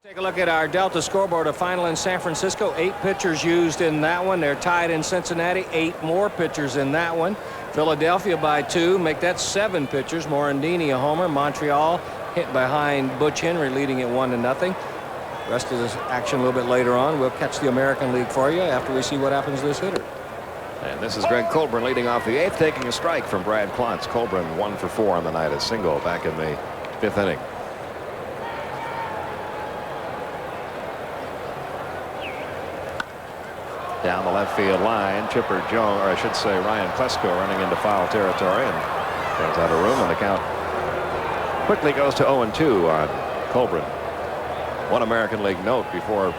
Take a look at our Delta scoreboard. A final in San Francisco. 8 pitchers used in that one. They're tied in Cincinnati. 8 more pitchers in that one. Philadelphia by 2. Make that 7 pitchers. Morandini a homer. Montreal hit behind Butch Henry, leading it 1-0. Rest of this action a little bit later on. We'll catch the American League for you after we see what happens to this hitter. And this is Greg Colburn leading off the 8th, taking a strike from Brad Clontz. Colburn 1 for 4 on the night, a single back in the 5th inning. Down the left field line, Chipper Jones, or I should say Ryan Klesko, running into foul territory and runs out of room, and the count quickly goes to 0-2 on Colburn. One American League note before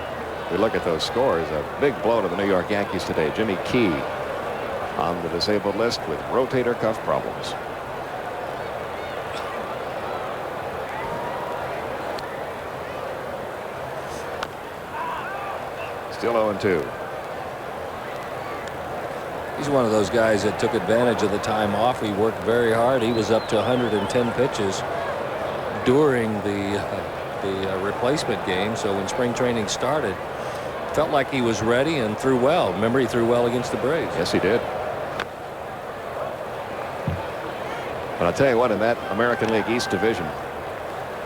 we look at those scores: a big blow to the New York Yankees today. Jimmy Key on the disabled list with rotator cuff problems. Still 0-2. He's one of those guys that took advantage of the time off. He worked very hard. He was up to 110 pitches during the replacement game. So when spring training started, felt like he was ready and threw well. Remember, he threw well against the Braves. Yes, he did. But I'll tell you what, in that American League East division,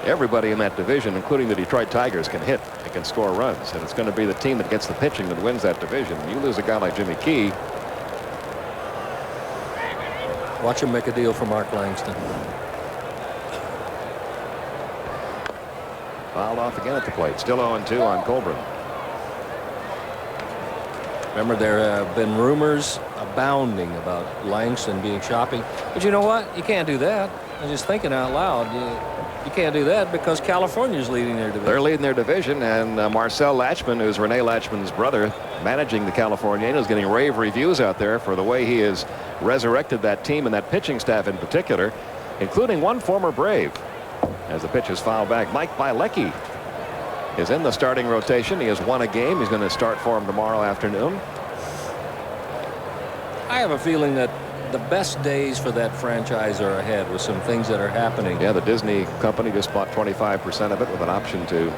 everybody in that division, including the Detroit Tigers, can hit and can score runs. And it's going to be the team that gets the pitching that wins that division. You lose a guy like Jimmy Key. Watch him make a deal for Mark Langston. Fouled off again at the plate. Still 0-2 on Colburn. Remember, there have been rumors abounding about Langston being shopping. But you know what? You can't do that. I'm just thinking out loud. You can't do that because California's leading their division. They're leading their division, and Marcel Latchman, who's Renee Latchman's brother, managing the California Angels, getting rave reviews out there for the way he has resurrected that team and that pitching staff in particular, including one former Brave. As the pitch is fouled back, Mike Bilecki is in the starting rotation. He has won a game. He's going to start for him tomorrow afternoon. I have a feeling that the best days for that franchise are ahead with some things that are happening. Yeah, the Disney company just bought 25% of it with an option to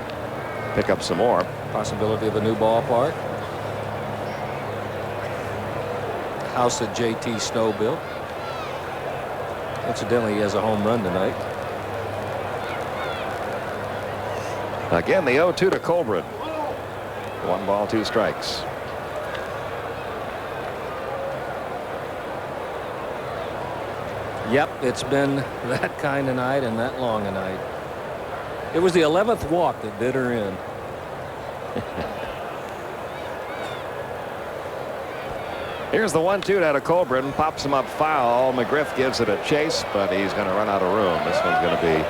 pick up some more. Possibility of a new ballpark. House that JT Snow built. Incidentally, he has a home run tonight. Again, the 0-2 to Colburn. 1 ball, 2 strikes. Yep, it's been that kind of night and that long a night. It was the 11th walk that did her in. Here's the 1-2 out of Colburn. Pops him up foul. McGriff gives it a chase, but he's going to run out of room. This one's going to be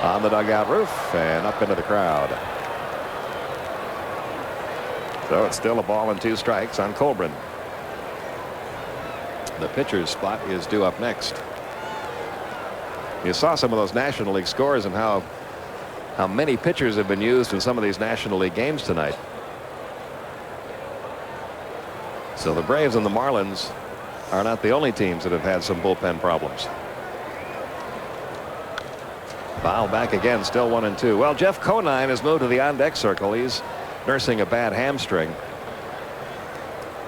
on the dugout roof and up into the crowd. So it's still a ball and 2 strikes on Colburn. The pitcher's spot is due up next. You saw some of those National League scores and how many pitchers have been used in some of these National League games tonight. So the Braves and the Marlins are not the only teams that have had some bullpen problems. Foul back again, still 1-2. Well, Jeff Conine has moved to the on-deck circle. He's nursing a bad hamstring.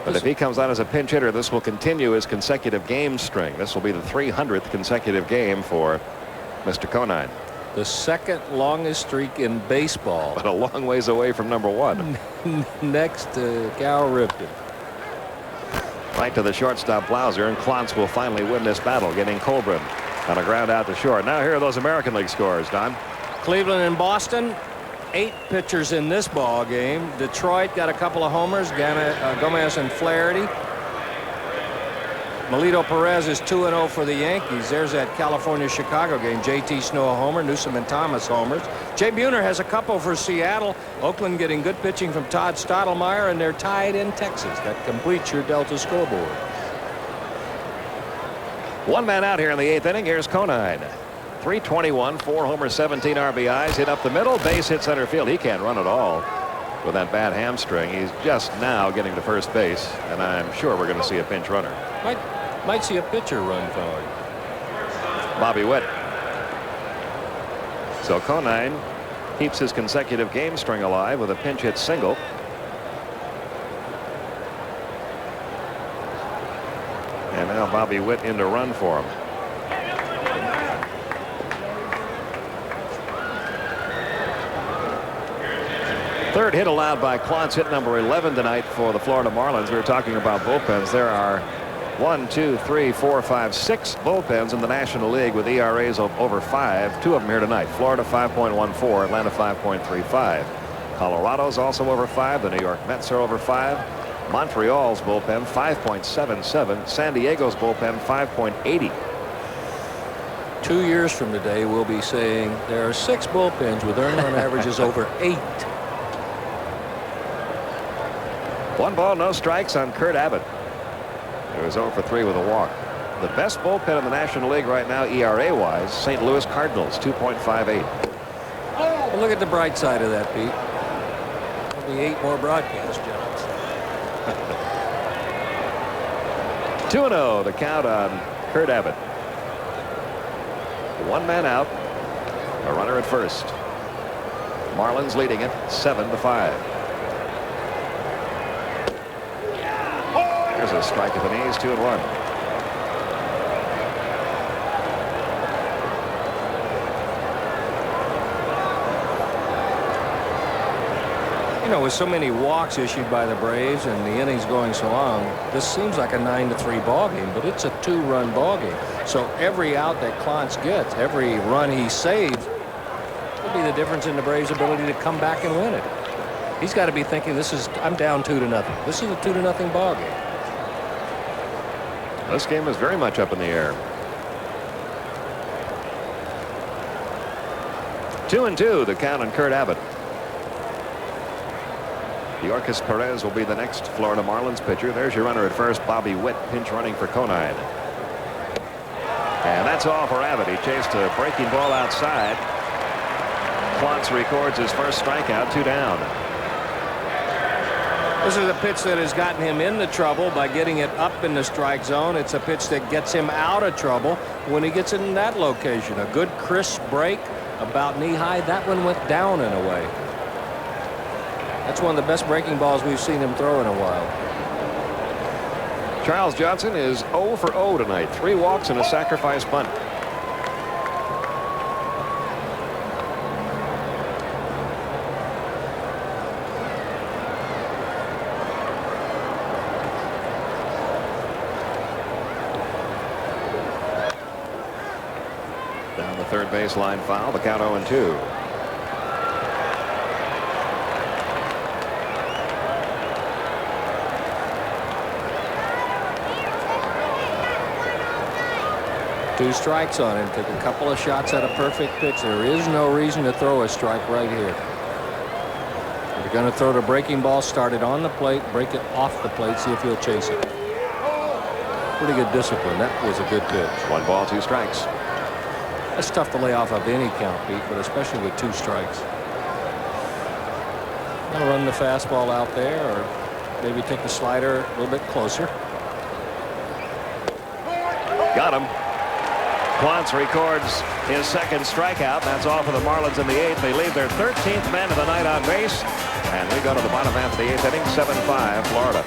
But if he comes out as a pinch hitter, this will continue his consecutive game string. This will be the 300th consecutive game for Mr. Conine. The second longest streak in baseball. But a long ways away from number 1. Next to Cal Ripken. Right to the shortstop Blauser, and Clontz will finally win this battle, getting Colburn on a ground out to short. Now here are those American League scores, Don. Cleveland and Boston. 8 pitchers in this ball game. Detroit got a couple of homers. Gomez and Flaherty. Melito Perez is 2-0 for the Yankees. There's that California-Chicago game. JT Snow a homer. Newsom and Thomas homers. Jay Buhner has a couple for Seattle. Oakland getting good pitching from Todd Stottlemyre, and they're tied in Texas. That completes your Delta scoreboard. 1 man out here in the 8th inning. Here's Conine. 321, 4 homers, 17 RBIs, hit up the middle, base hit center field. He can't run at all with that bad hamstring. He's just now getting to first base, and I'm sure we're going to see a pinch runner. Might see a pitcher run for him. Bobby Witt. So Conine keeps his consecutive game string alive with a pinch hit single. And now Bobby Witt in to run for him. Third hit allowed by Clontz, hit number 11 tonight for the Florida Marlins. We were talking about bullpens. There are 1, 2, 3, 4, 5, 6 bullpens in the National League with ERAs of over 5. 2 of them here tonight. Florida 5.14, Atlanta 5.35. Colorado's also over 5. The New York Mets are over 5. Montreal's bullpen 5.77. San Diego's bullpen 5.80. 2 years from today, we'll be saying there are 6 bullpens with earned run averages over 8. 1 ball, no strikes on Kurt Abbott. It was 0 for 3 with a walk. The best bullpen in the National League right now, ERA-wise, St. Louis Cardinals, 2.58. Well, look at the bright side of that, Pete. There'll be 8 more broadcast jobs. 2-0, the count on Kurt Abbott. 1 man out, a runner at first. Marlins leading it 7-5. There's a strike at the knees, 2-1. You know, with so many walks issued by the Braves and the innings going so long, this seems like a 9-3 ball game, but it's a 2-run ball game. So every out that Clontz gets, every run he saves, will be the difference in the Braves' ability to come back and win it. He's got to be thinking, I'm down 2-0. This is a 2-0 ball game. This game is very much up in the air. 2-2, the count on Kurt Abbott. Yorkis Perez will be the next Florida Marlins pitcher. There's your runner at first, Bobby Witt, pinch running for Conine. And that's all for Abbott. He chased a breaking ball outside. Clontz records his first strikeout, 2 down. This is a pitch that has gotten him into trouble by getting it up in the strike zone. It's a pitch that gets him out of trouble when he gets in that location. A good crisp break about knee high. That one went down in a way. That's one of the best breaking balls we've seen him throw in a while. Charles Johnson is 0 for 0 tonight. 3 walks and a sacrifice bunt. Down the third baseline foul. The count 0-2. Two strikes on him. Took a couple of shots at a perfect pitch. There is no reason to throw a strike right here. If you're going to throw the breaking ball, start it on the plate, break it off the plate, see if he'll chase it. Pretty good discipline. That was a good pitch. 1 ball, 2 strikes. That's tough to lay off of any count, Pete, but especially with 2 strikes. I'll run the fastball out there, or maybe take the slider a little bit closer. Got him. Clontz records his second strikeout. That's all for the Marlins in the 8th. They leave their 13th man of the night on base. And we go to the bottom half of the 8th inning, 7-5 Florida.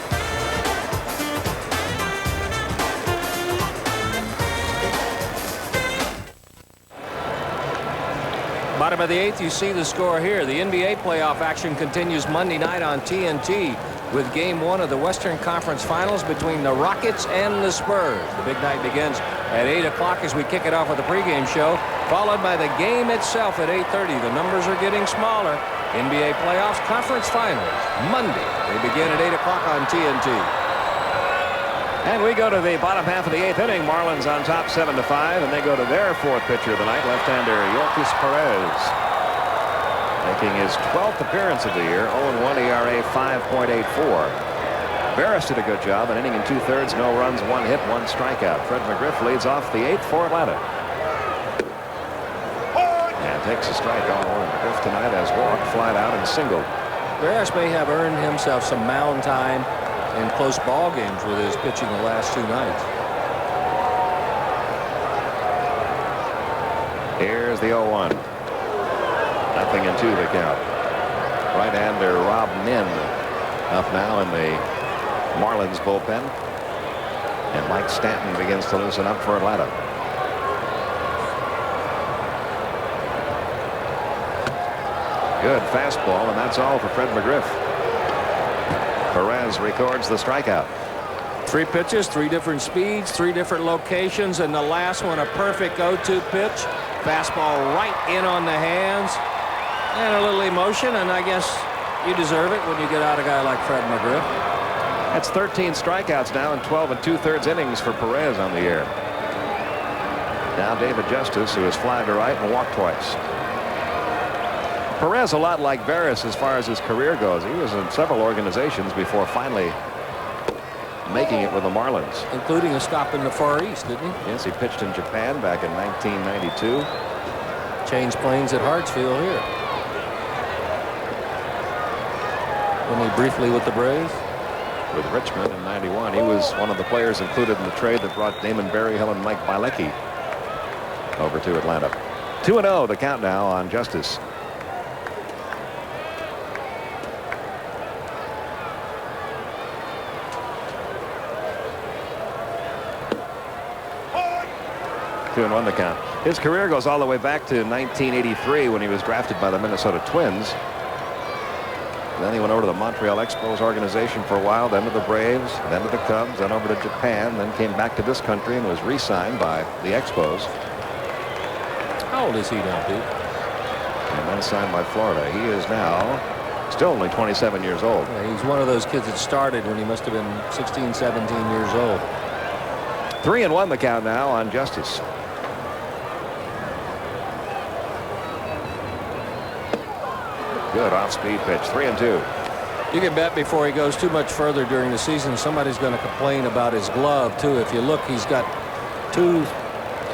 Bottom of the 8th, you see the score here. The NBA playoff action continues Monday night on TNT with Game 1 of the Western Conference Finals between the Rockets and the Spurs. The big night begins at 8 o'clock as we kick it off with the pregame show, followed by the game itself at 8:30. The numbers are getting smaller. NBA playoffs conference finals Monday. They begin at 8 o'clock on TNT. And we go to the bottom half of the 8th inning. Marlins on top 7-5, and they go to their 4th pitcher of the night, left-hander Yorkis Perez, making his 12th appearance of the year. 0-1 ERA, 5.84. Barris did a good job, an inning and 2/3, no runs, 1 hit, 1 strikeout. Fred McGriff leads off the 8th for Atlanta. And takes a strike on one. McGriff tonight has walked, flied out, and singled. Barris may have earned himself some mound time in close ball games with his pitching the last 2 nights. Here's the 0-1. 0-2 the count. Right-hander Rob Nin up now in the Marlins bullpen. And Mike Stanton begins to loosen up for Atlanta. Good fastball, and that's all for Fred McGriff. Perez records the strikeout. 3 pitches, 3 different speeds, 3 different locations, and the last one a perfect 0-2 pitch. Fastball right in on the hands, and a little emotion, and I guess you deserve it when you get out a guy like Fred McGriff. That's 13 strikeouts now in 12 2/3 innings for Perez on the year. Now David Justice, who has flied to right and walked twice. Perez a lot like Veras as far as his career goes. He was in several organizations before finally making it with the Marlins. Including a stop in the Far East, didn't he? Yes, he pitched in Japan back in 1992. Changed planes at Hartsfield here. Wasn't he briefly with the Braves? With Richmond in 91. He was one of the players included in the trade that brought Damon Berryhill and Mike Bilecki over to Atlanta. 2-0 the count now on Justice. Two and 1 the count. His career goes all the way back to 1983 when he was drafted by the Minnesota Twins. Then he went over to the Montreal Expos organization for a while, then to the Braves, then to the Cubs, then over to Japan, then came back to this country and was re-signed by the Expos. How old is he now, Pete? And then signed by Florida. He is now still only 27 years old. Yeah, he's one of those kids that started when he must have been 16, 17 years old. 3-1 the count now on Justice. Good off-speed pitch. 3-2. You can bet before he goes too much further during the season, somebody's going to complain about his glove, too. If you look, he's got 2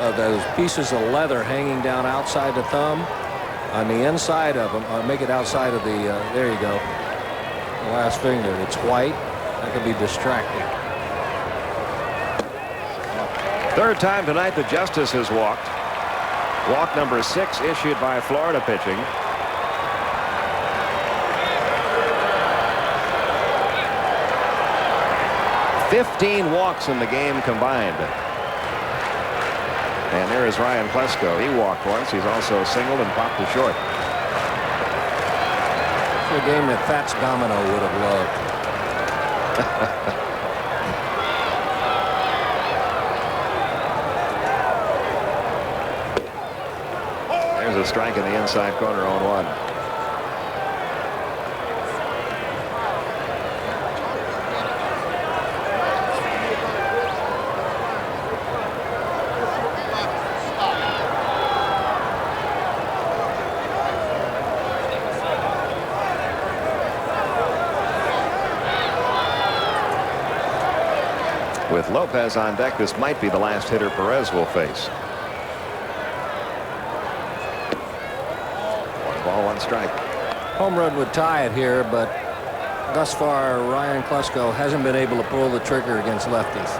of those pieces of leather hanging down outside the thumb on the inside of him. Or make it outside of the, there you go, the last finger. It's white. That could be distracting. Third time tonight that Justice has walked. Walk number 6 issued by Florida pitching. 15 walks in the game combined. And there is Ryan Klesko. He walked once. He's also singled and popped to short. It's a game that Fats Domino would have loved. There's a strike in the inside corner, 0-1. With Lopez on deck, this might be the last hitter Perez will face. 1 ball, 1 strike. Home run would tie it here, but thus far Ryan Klesko hasn't been able to pull the trigger against lefties.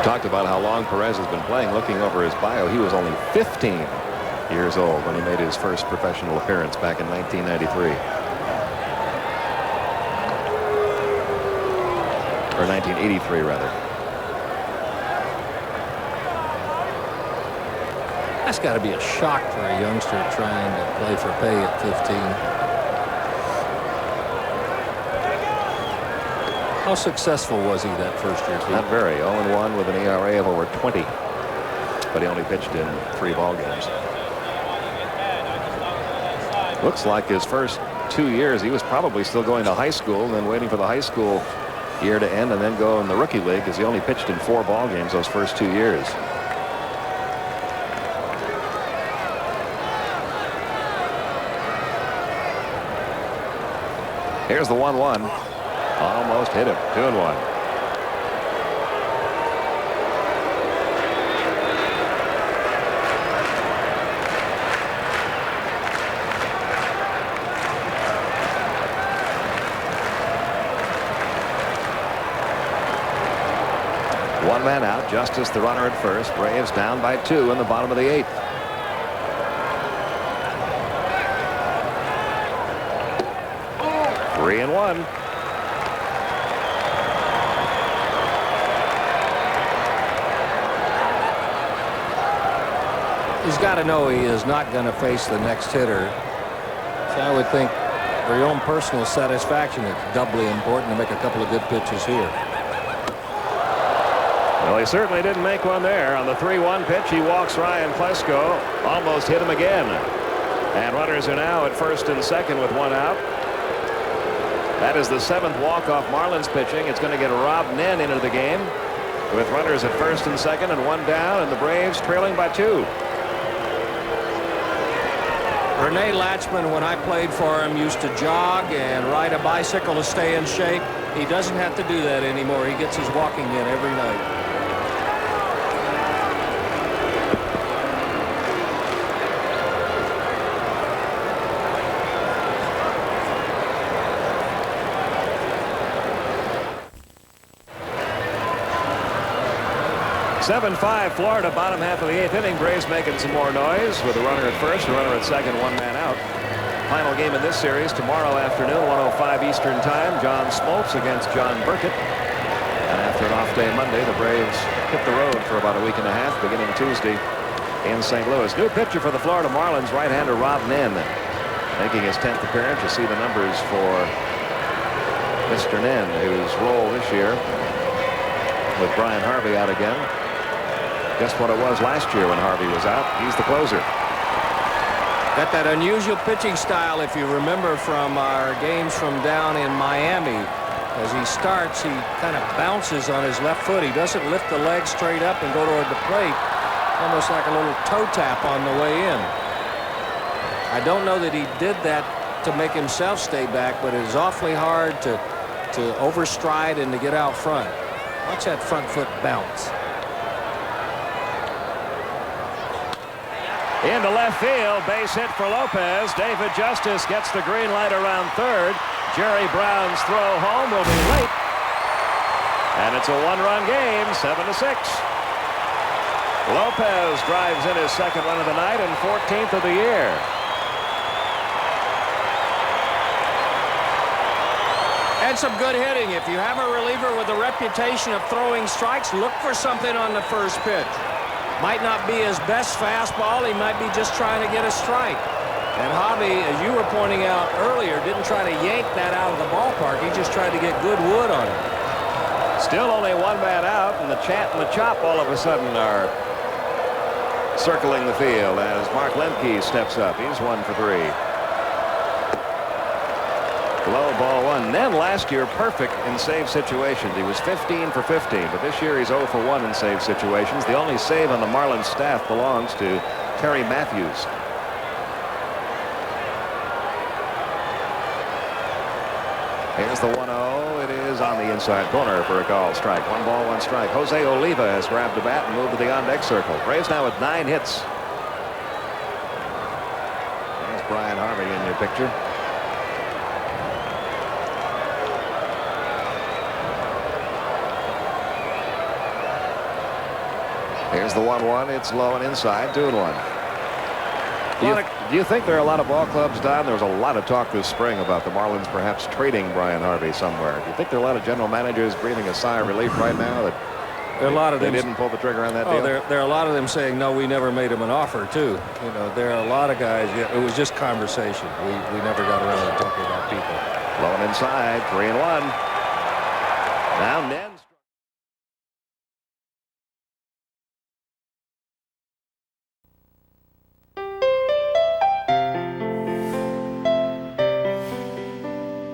Talked about how long Perez has been playing. Looking over his bio, he was only 15 years old when he made his first professional appearance back in 1993. Or 1983, rather. That's got to be a shock for a youngster trying to play for pay at 15. How successful was he that first year, Pete? Not very. 0-1 with an ERA of over 20. But he only pitched in 3 ball games. Looks like his first 2 years, he was probably still going to high school and then waiting for the high school year to end and then go in the rookie league, because he only pitched in 4 ball games those first 2 years. Here's the 1-1. Almost hit him. 2-1. man out. Justice the runner at first. Braves down by 2 in the bottom of the 8th. Three and one. He's got to know he is not going to face the next hitter. So I would think for your own personal satisfaction, it's doubly important to make a couple of good pitches here. Well, he certainly didn't make one there. On the 3-1 pitch, he walks Ryan Klesko. Almost hit him again. And runners are now at first and second with 1 out. That is the 7th walk-off Marlins pitching. It's going to get Rob Nen into the game with runners at first and second and 1 down, and the Braves trailing by 2. Rene Latchman, when I played for him, used to jog and ride a bicycle to stay in shape. He doesn't have to do that anymore. He gets his walking in every night. 7-5 Florida, bottom half of the 8th inning. Braves making some more noise with a runner at first, a runner at second, 1 man out. Final game in this series tomorrow afternoon, 1:05 Eastern Time. John Smoltz against John Burkett. And after an off day Monday, the Braves hit the road for about a week and a half, beginning Tuesday in St. Louis. New pitcher for the Florida Marlins, right-hander Rob Nen, making his 10th appearance. You see the numbers for Mr. Nen, whose role this year with Brian Harvey out again. Just what it was last year when Harvey was out. He's the closer. Got that unusual pitching style, if you remember from our games from down in Miami. As he starts, he kind of bounces on his left foot. He doesn't lift the leg straight up and go toward the plate. Almost like a little toe tap on the way in. I don't know that he did that to make himself stay back, but it is awfully hard to overstride and to get out front. Watch that front foot bounce. Into left field, base hit for Lopez. David Justice gets the green light around third. Jerry Brown's throw home will be late. And it's a 1-run game, 7-6. Lopez drives in his 2nd run of the night and 14th of the year. And some good hitting. If you have a reliever with a reputation of throwing strikes, look for something on the first pitch. Might not be his best fastball. He might be just trying to get a strike. And Hobby, as you were pointing out earlier, didn't try to yank that out of the ballpark. He just tried to get good wood on it. Still only 1 man out, and the chant and the chop all of a sudden are circling the field as Mark Lemke steps up. He's 1 for 3. Low ball 1. Then last year perfect in save situations. He was 15 for 15, but this year he's 0 for 1 in save situations. The only save on the Marlins staff belongs to Terry Matthews. Here's the 1-0. It is on the inside corner for a called strike. 1 ball, 1 strike. Jose Oliva has grabbed the bat and moved to the on-deck circle. Braves now with 9 hits. There's Brian Harvey in your picture. Here's the 1-1. It's low and inside. 2-1. Do you think there are a lot of ball clubs, Don? There was a lot of talk this spring about the Marlins perhaps trading Brian Harvey somewhere. Do you think there are a lot of general managers breathing a sigh of relief right now that there are a lot of they didn't pull the trigger on that deal? There are a lot of them saying, no, we never made him an offer, too. You know, there are a lot of guys. Yeah, it was just conversation. We never got around to talking about people. Low and inside. 3-1. Now Nen.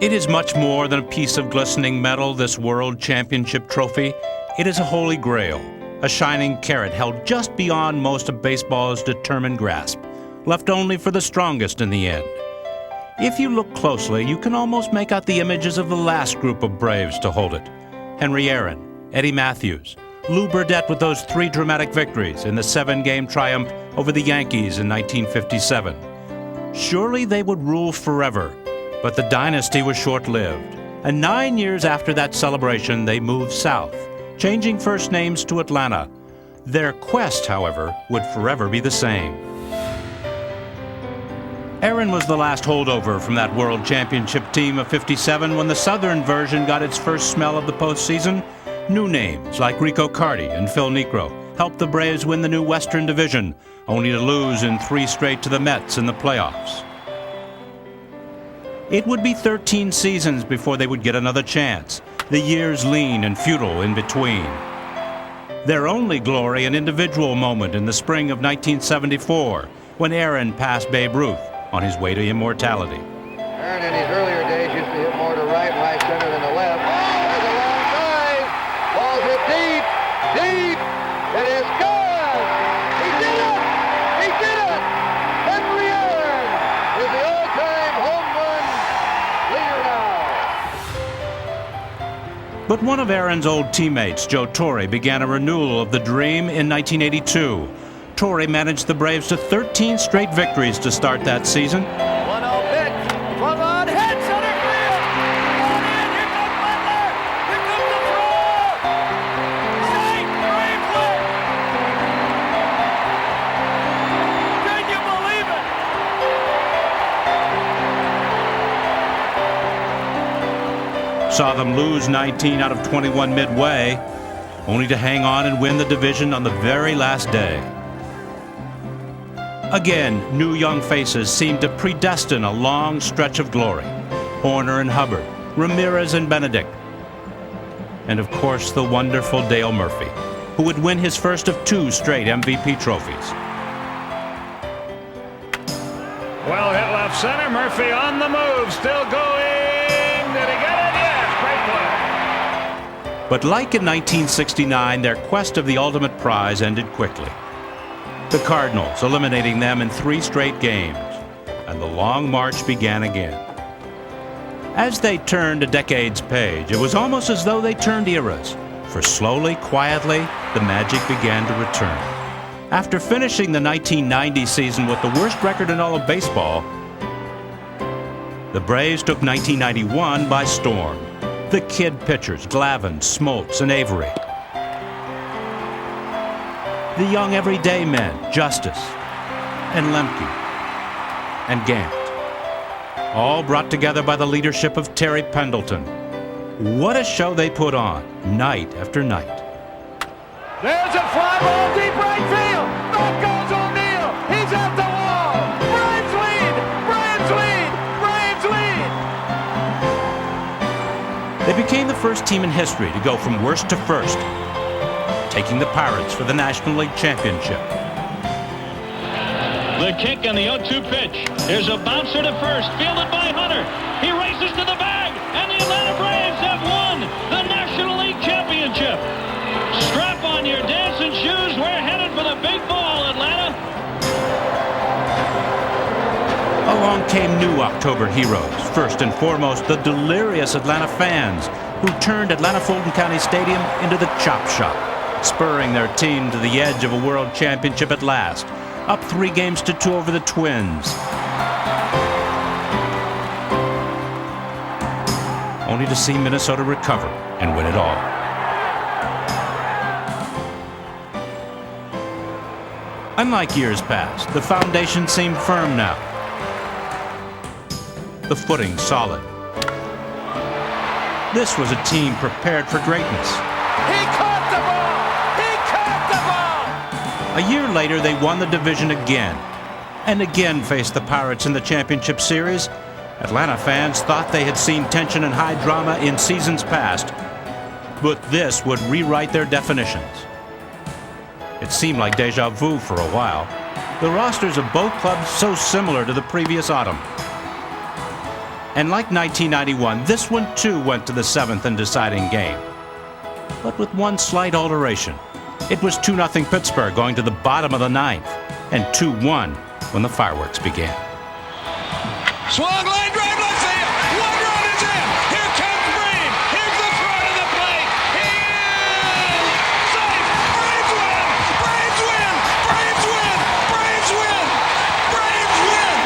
It is much more than a piece of glistening metal, this World Championship trophy. It is a holy grail, a shining carrot held just beyond most of baseball's determined grasp, left only for the strongest in the end. If you look closely, you can almost make out the images of the last group of Braves to hold it. Henry Aaron, Eddie Matthews, Lou Burdett with those 3 dramatic victories in the 7-game triumph over the Yankees in 1957. Surely they would rule forever. But the dynasty was short-lived, and 9 years after that celebration, they moved south, changing first names to Atlanta. Their quest, however, would forever be the same. Aaron was the last holdover from that World Championship team of '57 when the Southern version got its first smell of the postseason. New names like Rico Carty and Phil Niekro helped the Braves win the new Western Division, only to lose in 3 straight to the Mets in the playoffs. It would be 13 seasons before they would get another chance, the years lean and futile in between. Their only glory an individual moment in the spring of 1974, when Aaron passed Babe Ruth on his way to immortality. Aaron in his earlier days used to hit more to right center than the left. There's a long drive. Ball's hit deep, deep. It is good. He did it. He did it. Henry Aaron is the all-time home run leader now. But one of Aaron's old teammates, Joe Torre, began a renewal of the dream in 1982. Torre managed the Braves to 13 straight victories to start that season. 1-0 pitch. Swung on, hit center field. On in, here comes Butler. Here comes the throw. Safe, Braves win. Can you believe it? Saw them lose 19 out of 21 midway, only to hang on and win the division on the very last day. Again, new young faces seemed to predestine a long stretch of glory. Horner and Hubbard, Ramirez and Benedict, and of course the wonderful Dale Murphy, who would win his first of 2 straight MVP trophies. Well hit left center. Murphy on the move. Still going. Did he get it? Yes. Great play. But like in 1969, their quest of the ultimate prize ended quickly. The Cardinals eliminating them in 3 straight games, and the long march began again. As they turned a decade's page, it was almost as though they turned eras, for slowly, quietly, the magic began to return. After finishing the 1990 season with the worst record in all of baseball, the Braves took 1991 by storm. The kid pitchers, Glavine, Smoltz, and Avery. The young everyday men, Justice, and Lemke, and Gant, all brought together by the leadership of Terry Pendleton. What a show they put on, night after night. There's a fly ball deep right field. Back goes O'Neill. He's at the wall. Braves lead. Braves lead. Braves lead. They became the first team in history to go from worst to first, taking the Pirates for the National League Championship. The kick and the 0-2 pitch. There's a bouncer to first, fielded by Hunter. He races to the bag, and the Atlanta Braves have won the National League Championship. Strap on your dancing shoes. We're headed for the big ball, Atlanta. Along came new October heroes. First and foremost, the delirious Atlanta fans who turned Atlanta Fulton County Stadium into the chop shop, spurring their team to the edge of a world championship at last, up 3-2 over the Twins. Only to see Minnesota recover and win it all. Unlike years past, the foundation seemed firm now. The footing solid. This was a team prepared for greatness. He caught the ball. He caught the ball. A year later, they won the division again, and again faced the Pirates in the championship series. Atlanta fans thought they had seen tension and high drama in seasons past, but this would rewrite their definitions. It seemed like deja vu for a while. The rosters of both clubs so similar to the previous autumn. And like 1991, this one too went to the 7th and deciding game. But with one slight alteration. It was 2-0 Pittsburgh going to the bottom of the 9th, and 2-1 when the fireworks began. Swung line drive left field. 1 run is in. Here comes Breen. Here's the throw to the plate. He is safe. Braves win. Braves win. Braves win. Braves win. Braves win.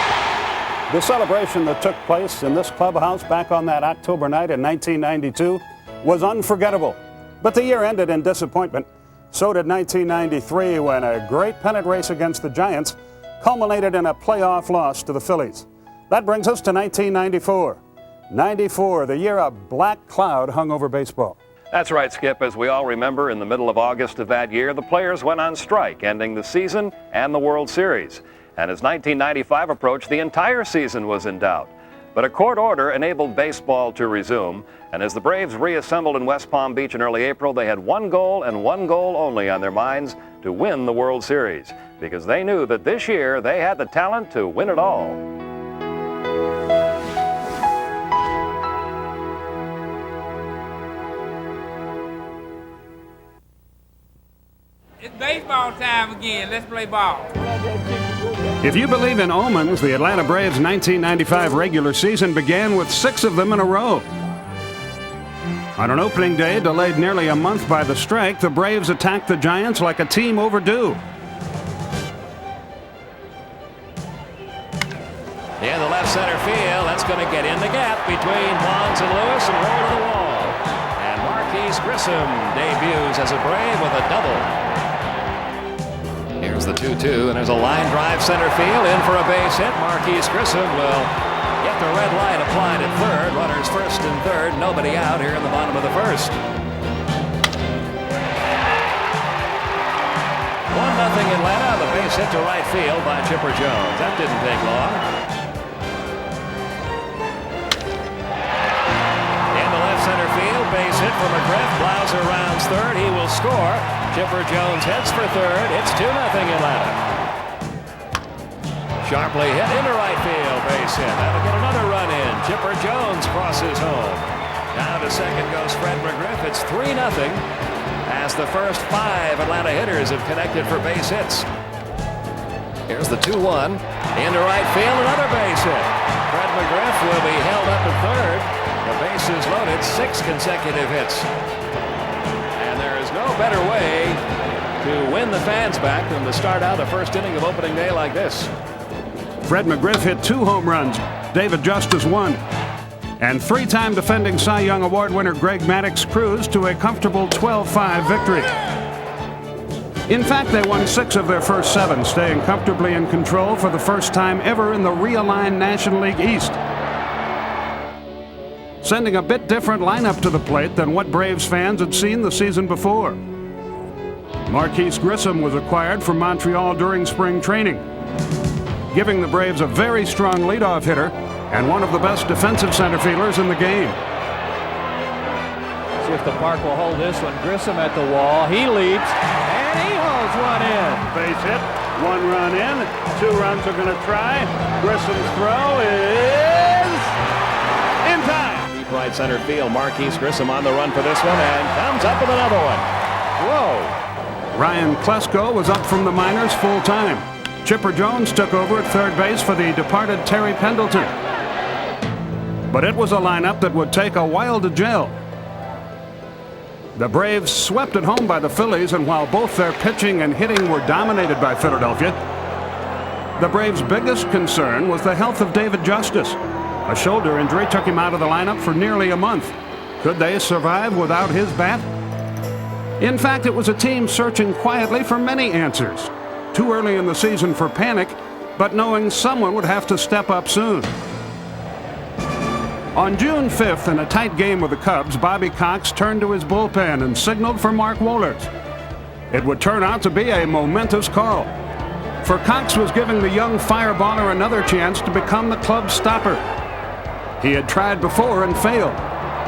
The celebration that took place in this clubhouse back on that October night in 1992 was unforgettable. But the year ended in disappointment. So did 1993, when a great pennant race against the Giants culminated in a playoff loss to the Phillies. That brings us to 1994. 94, the year a black cloud hung over baseball. That's right, Skip. As we all remember, in the middle of August of that year, the players went on strike, ending the season and the World Series. And as 1995 approached, the entire season was in doubt. But a court order enabled baseball to resume, and as the Braves reassembled in West Palm Beach in early April, they had one goal and one goal only on their minds: to win the World Series, because they knew that this year they had the talent to win it all. It's baseball time again. Let's play ball. If you believe in omens, the Atlanta Braves' 1995 regular season began with 6 of them in a row. On an opening day delayed nearly a month by the strike, the Braves attacked the Giants like a team overdue. In the left center field, that's going to get in the gap between Bonds and Lewis and roll to the wall. And Yorkis Perez debuts as a Brave with a double. Here's the 2-2, and there's a line drive center field, in for a base hit. Yorkis Perez will get the red light applied at third. Runners first and third, nobody out here in the bottom of the first. 1-0 Atlanta on the base hit to right field by Chipper Jones. That didn't take long. In the left center field, base hit for McGriff. Blauser rounds third. He will score. Chipper Jones heads for third. It's 2-0 Atlanta. Sharply hit into right field, base hit. That'll get another run in. Chipper Jones crosses home. Now to second goes Fred McGriff. It's 3-0 as the first 5 Atlanta hitters have connected for base hits. Here's the 2-1. Into right field, another base hit. Fred McGriff will be held up at third. The bases loaded, 6 consecutive hits. And there is no better way to win the fans back than to start out the first inning of opening day like this. Fred McGriff hit 2 home runs. David Justice 1. And 3-time defending Cy Young Award winner Greg Maddux cruised to a comfortable 12-5 victory. In fact, they won 6 of their first 7, staying comfortably in control for the first time ever in the realigned National League East. Sending a bit different lineup to the plate than what Braves fans had seen the season before. Yorkis Perez was acquired from Montreal during spring training, giving the Braves a very strong leadoff hitter and one of the best defensive center fielders in the game. See if the park will hold this one. Grissom at the wall. He leaps, and he hauls one in. Base hit, 1 run in, 2 runs are going to try. Grissom's throw is in time. Deep right center field, Yorkis Perez on the run for this one, and comes up with another one. Whoa. Ryan Klesko was up from the minors full time. Chipper Jones took over at third base for the departed Terry Pendleton. But it was a lineup that would take a while to gel. The Braves swept at home by the Phillies, and while both their pitching and hitting were dominated by Philadelphia, the Braves' biggest concern was the health of David Justice. A shoulder injury took him out of the lineup for nearly a month. Could they survive without his bat? In fact, it was a team searching quietly for many answers. Too early in the season for panic, but knowing someone would have to step up soon. On June 5th, in a tight game with the Cubs, Bobby Cox turned to his bullpen and signaled for Mark Wohlers. It would turn out to be a momentous call, for Cox was giving the young fireballer another chance to become the club's stopper. He had tried before and failed,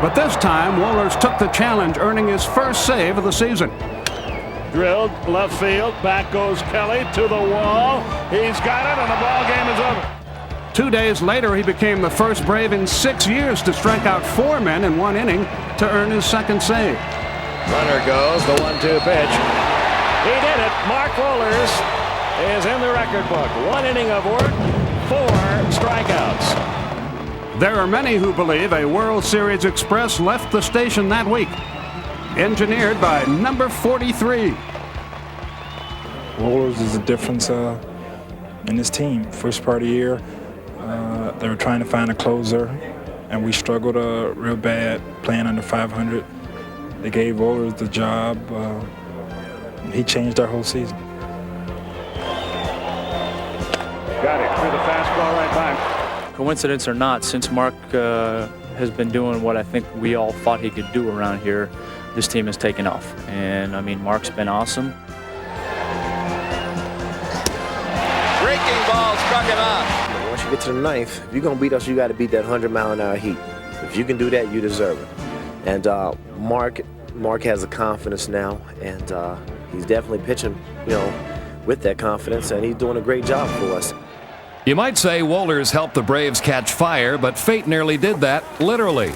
but this time Wohlers took the challenge, earning his first save of the season. Drilled left field, back goes Kelly to the wall. He's got it, and the ball game is over. 2 days later, he became the first Brave in 6 years to strike out 4 men in 1 inning to earn his second save. Runner goes, the 1-2 pitch. He did it. Mark Wohlers is in the record book. 1 inning of work, 4 strikeouts. There are many who believe a World Series Express left the station that week, engineered by number 43. Wohlers is a difference in this team. First part of the year, they were trying to find a closer, and we struggled real bad playing under 500. they gave Wohlers the job. He changed our whole season. Got it through the fastball right by. Coincidence or not, since Mark has been doing what I think we all thought he could do around here, this team has taken off. And I mean, Mark's been awesome. Breaking ball struck him out. Once you get to the ninth, if you're going to beat us, you got to beat that 100-mile-an-hour heat. If you can do that, you deserve it. And Mark has the confidence now, and he's definitely pitching, with that confidence, and he's doing a great job for us. You might say Wohlers helped the Braves catch fire, but fate nearly did that, literally.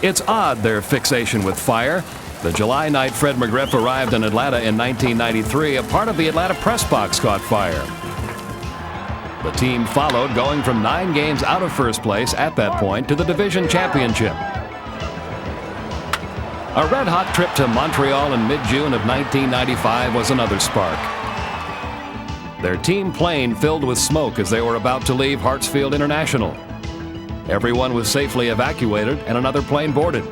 It's odd, their fixation with fire. The July night Fred McGriff arrived in Atlanta in 1993, a part of the Atlanta press box caught fire. The team followed, going from 9 games out of first place at that point to the division championship. A red-hot trip to Montreal in mid-June of 1995 was another spark. Their team plane filled with smoke as they were about to leave Hartsfield International. Everyone was safely evacuated and another plane boarded.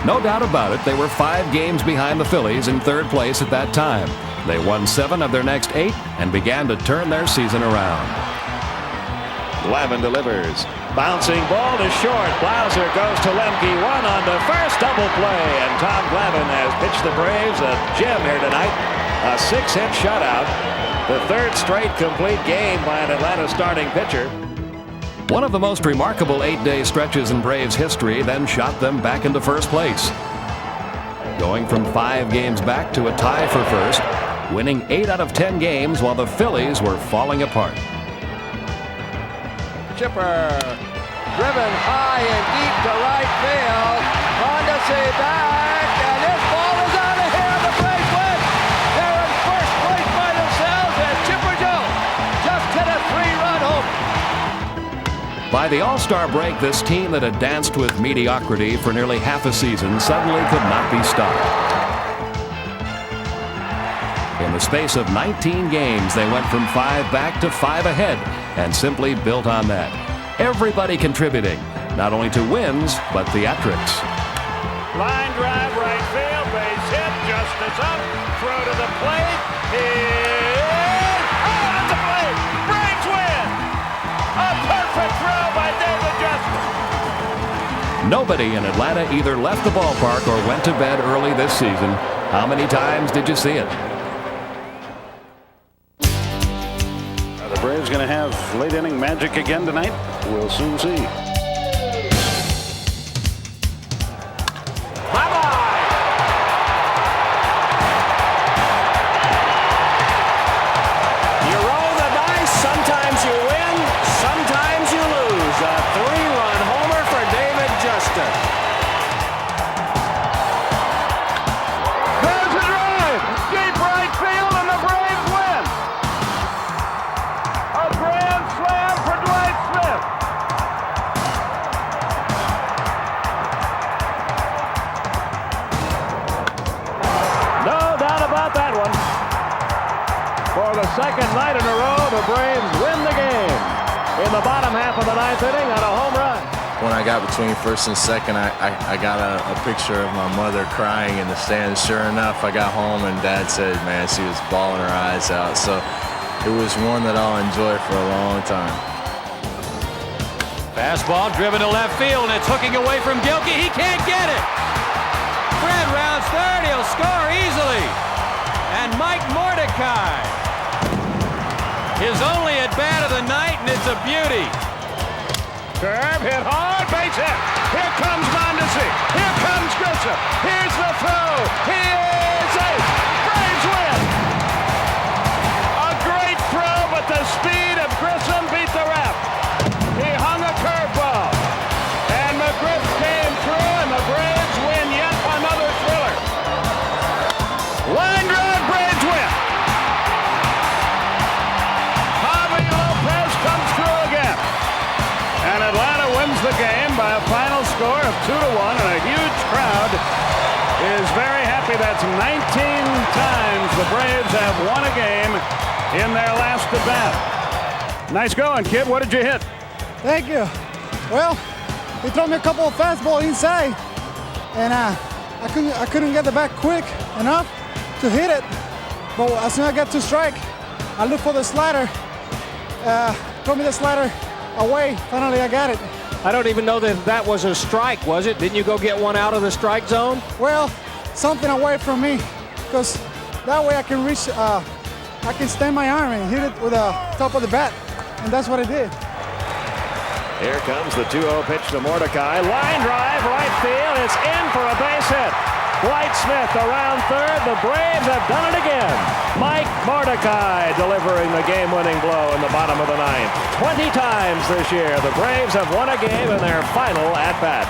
No doubt about it, they were 5 games behind the Phillies in third place at that time. They won 7 of their next 8 and began to turn their season around. Glavine delivers. Bouncing ball to short. Blauser goes to Lemke. 1 on to first, double play. And Tom Glavine has pitched the Braves a gem here tonight. A 6-hit shutout. The 3rd straight complete game by an Atlanta starting pitcher. One of the most remarkable 8-day stretches in Braves history then shot them back into first place. Going from 5 games back to a tie for first, winning 8 out of 10 games while the Phillies were falling apart. Chipper driven high and deep to right field. Mondesi back, and this ball is out of here. The Braves win. They're in first place by themselves, and Chipper Jones just hit a 3-run home. By the All-Star break, this team that had danced with mediocrity for nearly half a season suddenly could not be stopped. In the space of 19 games, they went from 5 back to 5 ahead and simply built on that. Everybody contributing, not only to wins, but theatrics. Line drive, right field, base hit, Justice up, throw to the plate, hit, at the plate, Braves win! A perfect throw by David Justice. Nobody in Atlanta either left the ballpark or went to bed early this season. How many times did you see it? The Braves going to have late inning magic again tonight? We'll soon see. Bye-bye! You roll the dice, sometimes you win, sometimes you lose. A 3-run homer for David Justice. There's a drive, deep right field, and the Braves win. A grand slam for Dwight Smith. No doubt about that one. For the second night in a row, the Braves win the game. In the bottom half of the 9th inning on a home run. When I got between first and second, I got a picture of my mother crying in the stands. Sure enough, I got home and Dad said, man, she was bawling her eyes out. So it was one that I'll enjoy for a long time. Fastball driven to left field, and it's hooking away from Gilkey. He can't get it. Fred rounds third. He'll score easily. And Mike Mordecai, his only at-bat of the night, and it's a beauty. Curve hit hard, base hit. Here comes Mondesi. Here comes Grissom. Here's the throw. He is safe. Braves win. A great throw, but the speed of Grissom beat the ref. He hung a curveball. And McGriff came through, and the Braves win yet another thriller. Line drive, Braves win. Javi Lopez comes through again. And Atlanta wins the game by a final score of 2-1, and a huge crowd is very happy. That's 19 times the Braves have won a game in their last at-bat. Nice going, kid. What did you hit? Thank you. Well, he threw me a couple of fastballs inside, and I couldn't get the bat quick enough to hit it. But as soon as I got to strike, I looked for the slider. Throw me the slider away. Finally, I got it. I don't even know that was a strike, was it? Didn't you go get one out of the strike zone? Well, something away from me, because that way I can reach, I can extend my arm and hit it with the top of the bat, and that's what I did. Here comes the 2-0 pitch to Mordecai. Line drive, right field. It's in for a base hit. Dwight Smith around third. The Braves have done it again. Mike Mordecai delivering the game-winning blow in the bottom of the ninth. 20 times this year, the Braves have won a game in their final at-bat.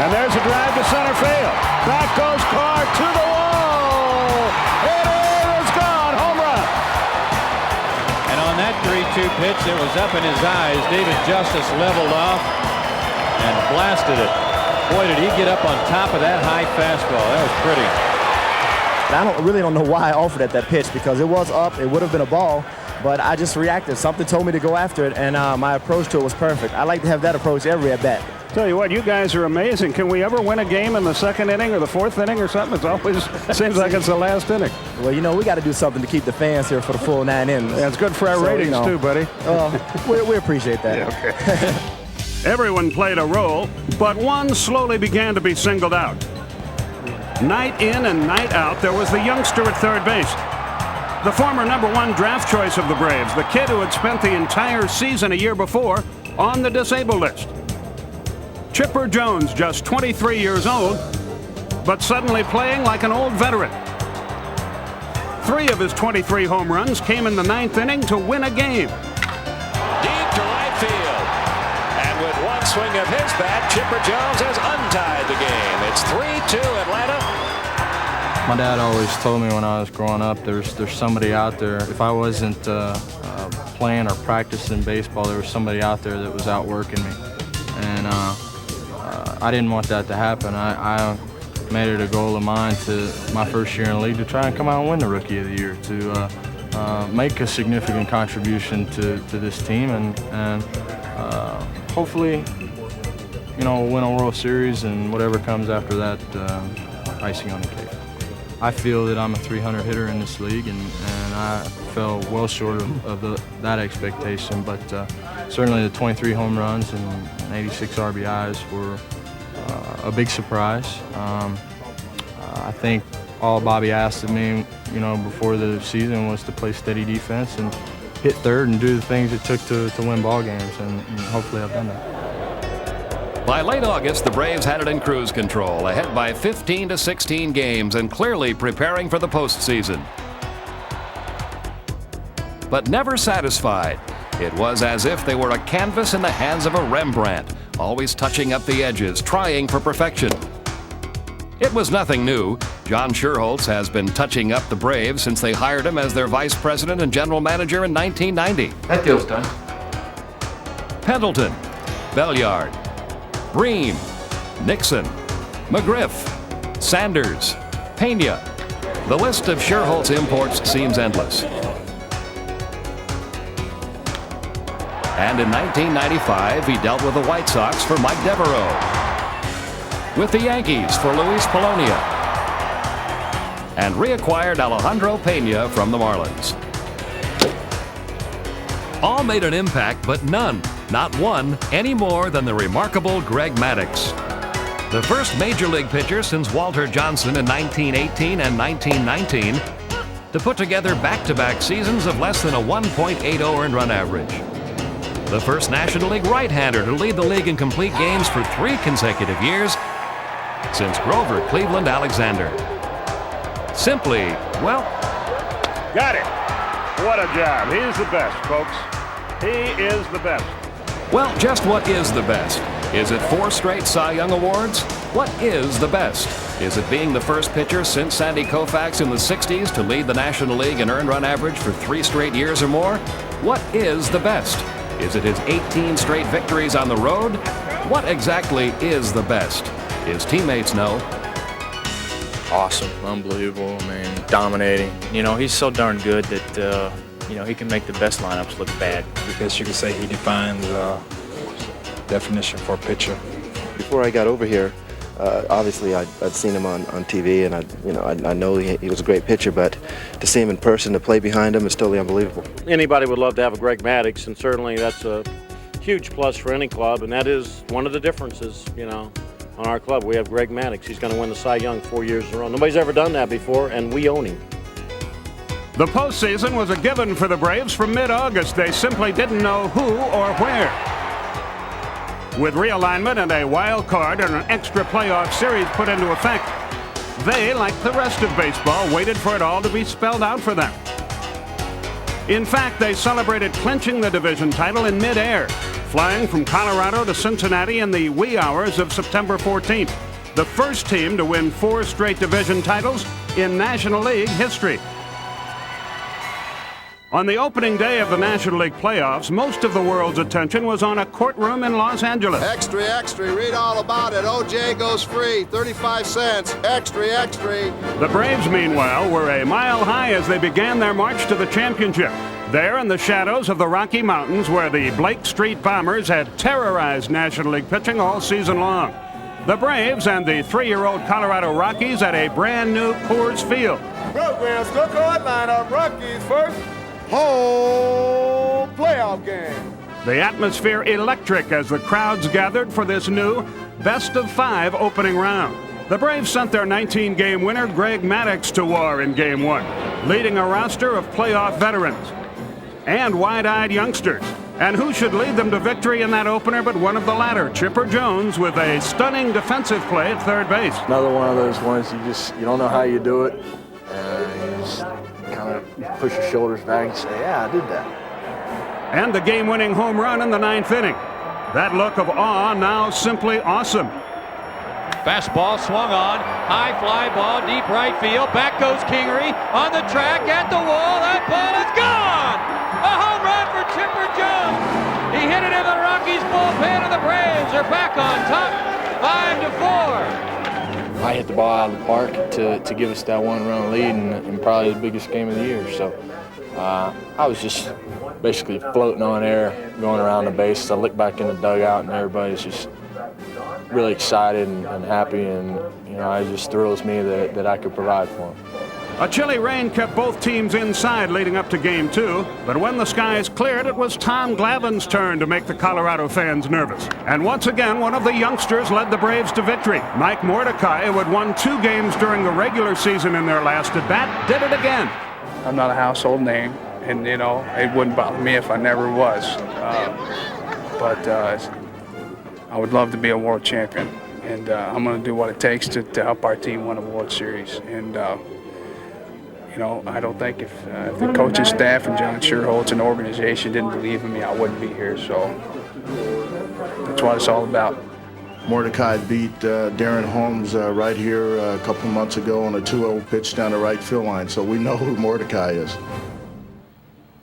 And there's a drive to center field. Back goes Carr to the wall. It is gone. Home run. And on that 3-2 pitch that was up in his eyes, David Justice leveled off and blasted it. Boy, did he get up on top of that high fastball. That was pretty. I really don't know why I offered at that pitch, because it was up. It would have been a ball, but I just reacted. Something told me to go after it, and my approach to it was perfect. I like to have that approach every at-bat. Tell you what, you guys are amazing. Can we ever win a game in the second inning or the fourth inning or something? It always seems like it's the last inning. Well, you know, we got to do something to keep the fans here for the full 9 innings. Yeah, it's good for our ratings, too, buddy. We appreciate that. Yeah, okay. Everyone played a role, but one slowly began to be singled out. Night in and night out, there was the youngster at third base. The former #1 draft choice of the Braves, the kid who had spent the entire season a year before on the disabled list. Chipper Jones, just 23 years old, but suddenly playing like an old veteran. 3 of his 23 home runs came in the 9th inning to win a game. Deep to right field. And with one swing of his bat, Chipper Jones has untied the game. It's 3-2 Atlanta. My dad always told me when I was growing up, there's somebody out there. If I wasn't playing or practicing baseball, there was somebody out there that was outworking me. And I didn't want that to happen. I made it a goal of mine to my first year in the league to try and come out and win the Rookie of the Year, to make a significant contribution to this team, and hopefully, you know, win a World Series and whatever comes after that, icing on the cake. I feel that I'm a 300 hitter in this league, and I fell well short of that expectation, but certainly the 23 home runs and 86 RBIs were a big surprise. I think all Bobby asked of me, you know, before the season was to play steady defense and hit third and do the things it took to win ball games, and hopefully I've done that. By late August, the Braves had it in cruise control, ahead by 15 to 16 games and clearly preparing for the postseason. But never satisfied. It was as if they were a canvas in the hands of a Rembrandt, always touching up the edges, trying for perfection. It was nothing new. John Schuerholz has been touching up the Braves since they hired him as their vice president and general manager in 1990. That deal's done. Pendleton, Belliard, Bream, Nixon, McGriff, Sanders, Pena. The list of Schuerholz imports seems endless. And in 1995, he dealt with the White Sox for Mike Devereaux, with the Yankees for Luis Polonia, and reacquired Alejandro Pena from the Marlins. All made an impact, but none, not one, any more than the remarkable Greg Maddux. The first major league pitcher since Walter Johnson in 1918 and 1919 to put together back-to-back seasons of less than a 1.80 earned run average. The first National League right-hander to lead the league in complete games for 3 consecutive years since Grover Cleveland Alexander. Simply, well... Got it. What a job. He's the best, folks. He is the best. Well, just what is the best? Is it 4 straight Cy Young Awards? What is the best? Is it being the first pitcher since Sandy Koufax in the 60s to lead the National League in earned run average for 3 straight years or more? What is the best? Is it his 18 straight victories on the road? What exactly is the best? His teammates know. Awesome, unbelievable, I mean, dominating. You know, he's so darn good that, you know, he can make the best lineups look bad. I guess you could say he defines definition for a pitcher. Before I got over here, obviously I'd seen him on TV, and I know he was a great pitcher, but to see him in person, to play behind him, is totally unbelievable. Anybody would love to have a Greg Maddux, and certainly that's a huge plus for any club, and that is one of the differences, on our club. We have Greg Maddux. He's going to win the Cy Young 4 years in a row. Nobody's ever done that before, and we own him. The postseason was a given for the Braves from mid-August. They simply didn't know who or where. With realignment and a wild card and an extra playoff series put into effect, they, like the rest of baseball, waited for it all to be spelled out for them. In fact, they celebrated clinching the division title in mid-air, flying from Colorado to Cincinnati in the wee hours of September 14th, the first team to win 4 straight division titles in National League history. On the opening day of the National League playoffs, most of the world's attention was on a courtroom in Los Angeles. Extra, extra, read all about it. OJ goes free, 35 cents. Extra, extra. The Braves, meanwhile, were a mile high as they began their march to the championship. There in the shadows of the Rocky Mountains, where the Blake Street Bombers had terrorized National League pitching all season long. The Braves and the 3-year-old Colorado Rockies at a brand new Coors Field. Program scorecard lineup. Rockies first. Home playoff game. The atmosphere electric as the crowds gathered for this new best-of-5 opening round. The Braves sent their 19-game winner Greg Maddux to war in Game 1, leading a roster of playoff veterans and wide-eyed youngsters. And who should lead them to victory in that opener but one of the latter, Chipper Jones, with a stunning defensive play at third base. Another one of those ones you don't know how you do it. You just kind of push your shoulders back and say, yeah, I did that. And the game-winning home run in the 9th inning. That look of awe now simply awesome. Fastball swung on, high fly ball, deep right field. Back goes Kingery on the track at the wall. That ball is gone. A home run for Chipper Jones. He hit it in the Rockies bullpen, and the Braves are back on top, 5-4. I hit the ball out of the park to give us that 1-run lead and probably the biggest game of the year. So I was just basically floating on air, going around the base. I looked back in the dugout and everybody's just really excited and happy, and it just thrills me that I could provide for them. A chilly rain kept both teams inside leading up to Game 2, but when the skies cleared, it was Tom Glavine's turn to make the Colorado fans nervous. And once again, one of the youngsters led the Braves to victory. Mike Mordecai, who had won 2 games during the regular season in their last at-bat, did it again. I'm not a household name, and it wouldn't bother me if I never was. But I would love to be a world champion, and I'm going to do what it takes to help our team win a World Series. And I don't think if the coaching staff and John Schuerholz and the organization didn't believe in me, I wouldn't be here. So that's what it's all about. Mordecai beat Darren Holmes right here a couple months ago on a 2-0 pitch down the right field line, so we know who Mordecai is.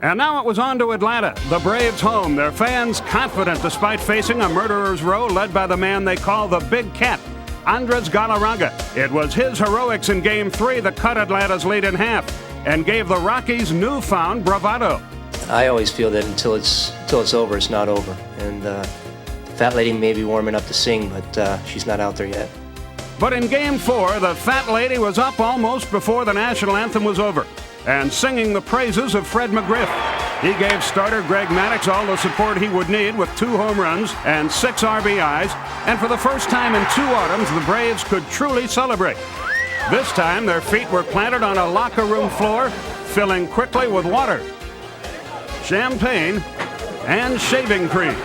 And now it was on to Atlanta, the Braves' home. Their fans confident despite facing a murderer's row led by the man they call the Big Cat, Andres Galarraga. It was his heroics in Game 3 that cut Atlanta's lead in half and gave the Rockies newfound bravado. I always feel that until it's over, it's not over. And the fat lady may be warming up to sing, but she's not out there yet. But in Game 4, the fat lady was up almost before the national anthem was over and singing the praises of Fred McGriff. He gave starter Greg Maddux all the support he would need with 2 home runs and 6 RBIs, and for the first time in 2 autumns, the Braves could truly celebrate. This time, their feet were planted on a locker room floor, filling quickly with water, champagne, and shaving cream.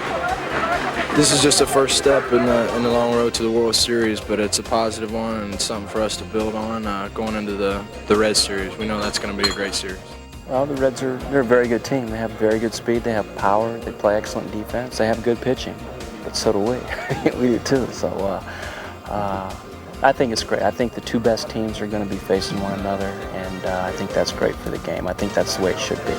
This is just a first step in the long road to the World Series, but it's a positive one and something for us to build on going into the Reds series. We know that's going to be a great series. Well, the Reds they're a very good team. They have very good speed. They have power. They play excellent defense. They have good pitching, but so do we. We do too. So I think it's great. I think the 2 best teams are going to be facing one another, and I think that's great for the game. I think that's the way it should be.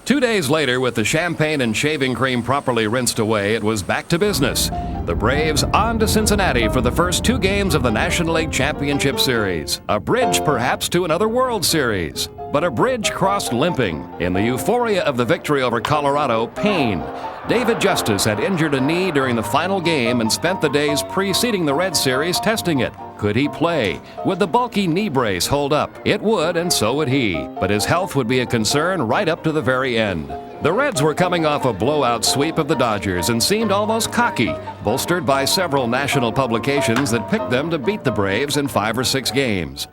2 days later, with the champagne and shaving cream properly rinsed away, it was back to business. The Braves on to Cincinnati for the first 2 games of the National League Championship Series. A bridge, perhaps, to another World Series. but a bridge crossed limping. In the euphoria of the victory over Colorado, pain. David Justice had injured a knee during the final game and spent the days preceding the Red Series testing it. Could he play? Would the bulky knee brace hold up? It would, and so would he. But his health would be a concern right up to the very end. The Reds were coming off a blowout sweep of the Dodgers and seemed almost cocky, bolstered by several national publications that picked them to beat the Braves in 5 or 6 games.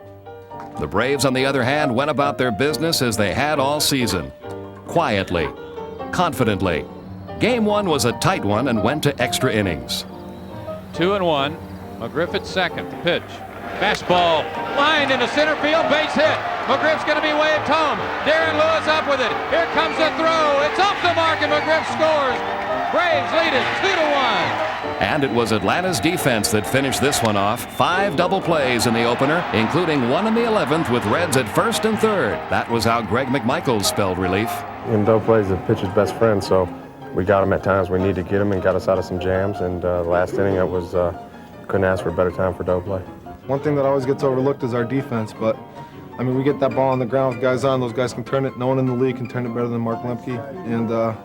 The Braves, on the other hand, went about their business as they had all season. Quietly, confidently. Game 1 was a tight one and went to extra innings. 2-1. McGriff at second. The pitch. Fastball lined into center field. Base hit. McGriff's going to be waved home. Darren Lewis up with it. Here comes the throw. It's off the mark and McGriff scores. Braves lead it 2-1. And it was Atlanta's defense that finished this one off. 5 double plays in the opener, including one in the 11th with Reds at first and third. That was how Greg McMichaels spelled relief. And double play is the pitcher's best friend, so we got him at times we need to get him and got us out of some jams. And the last inning, it was couldn't ask for a better time for double play. One thing that always gets overlooked is our defense, but I mean, we get that ball on the ground with guys on, those guys can turn it. No one in the league can turn it better than Mark Lemke. And,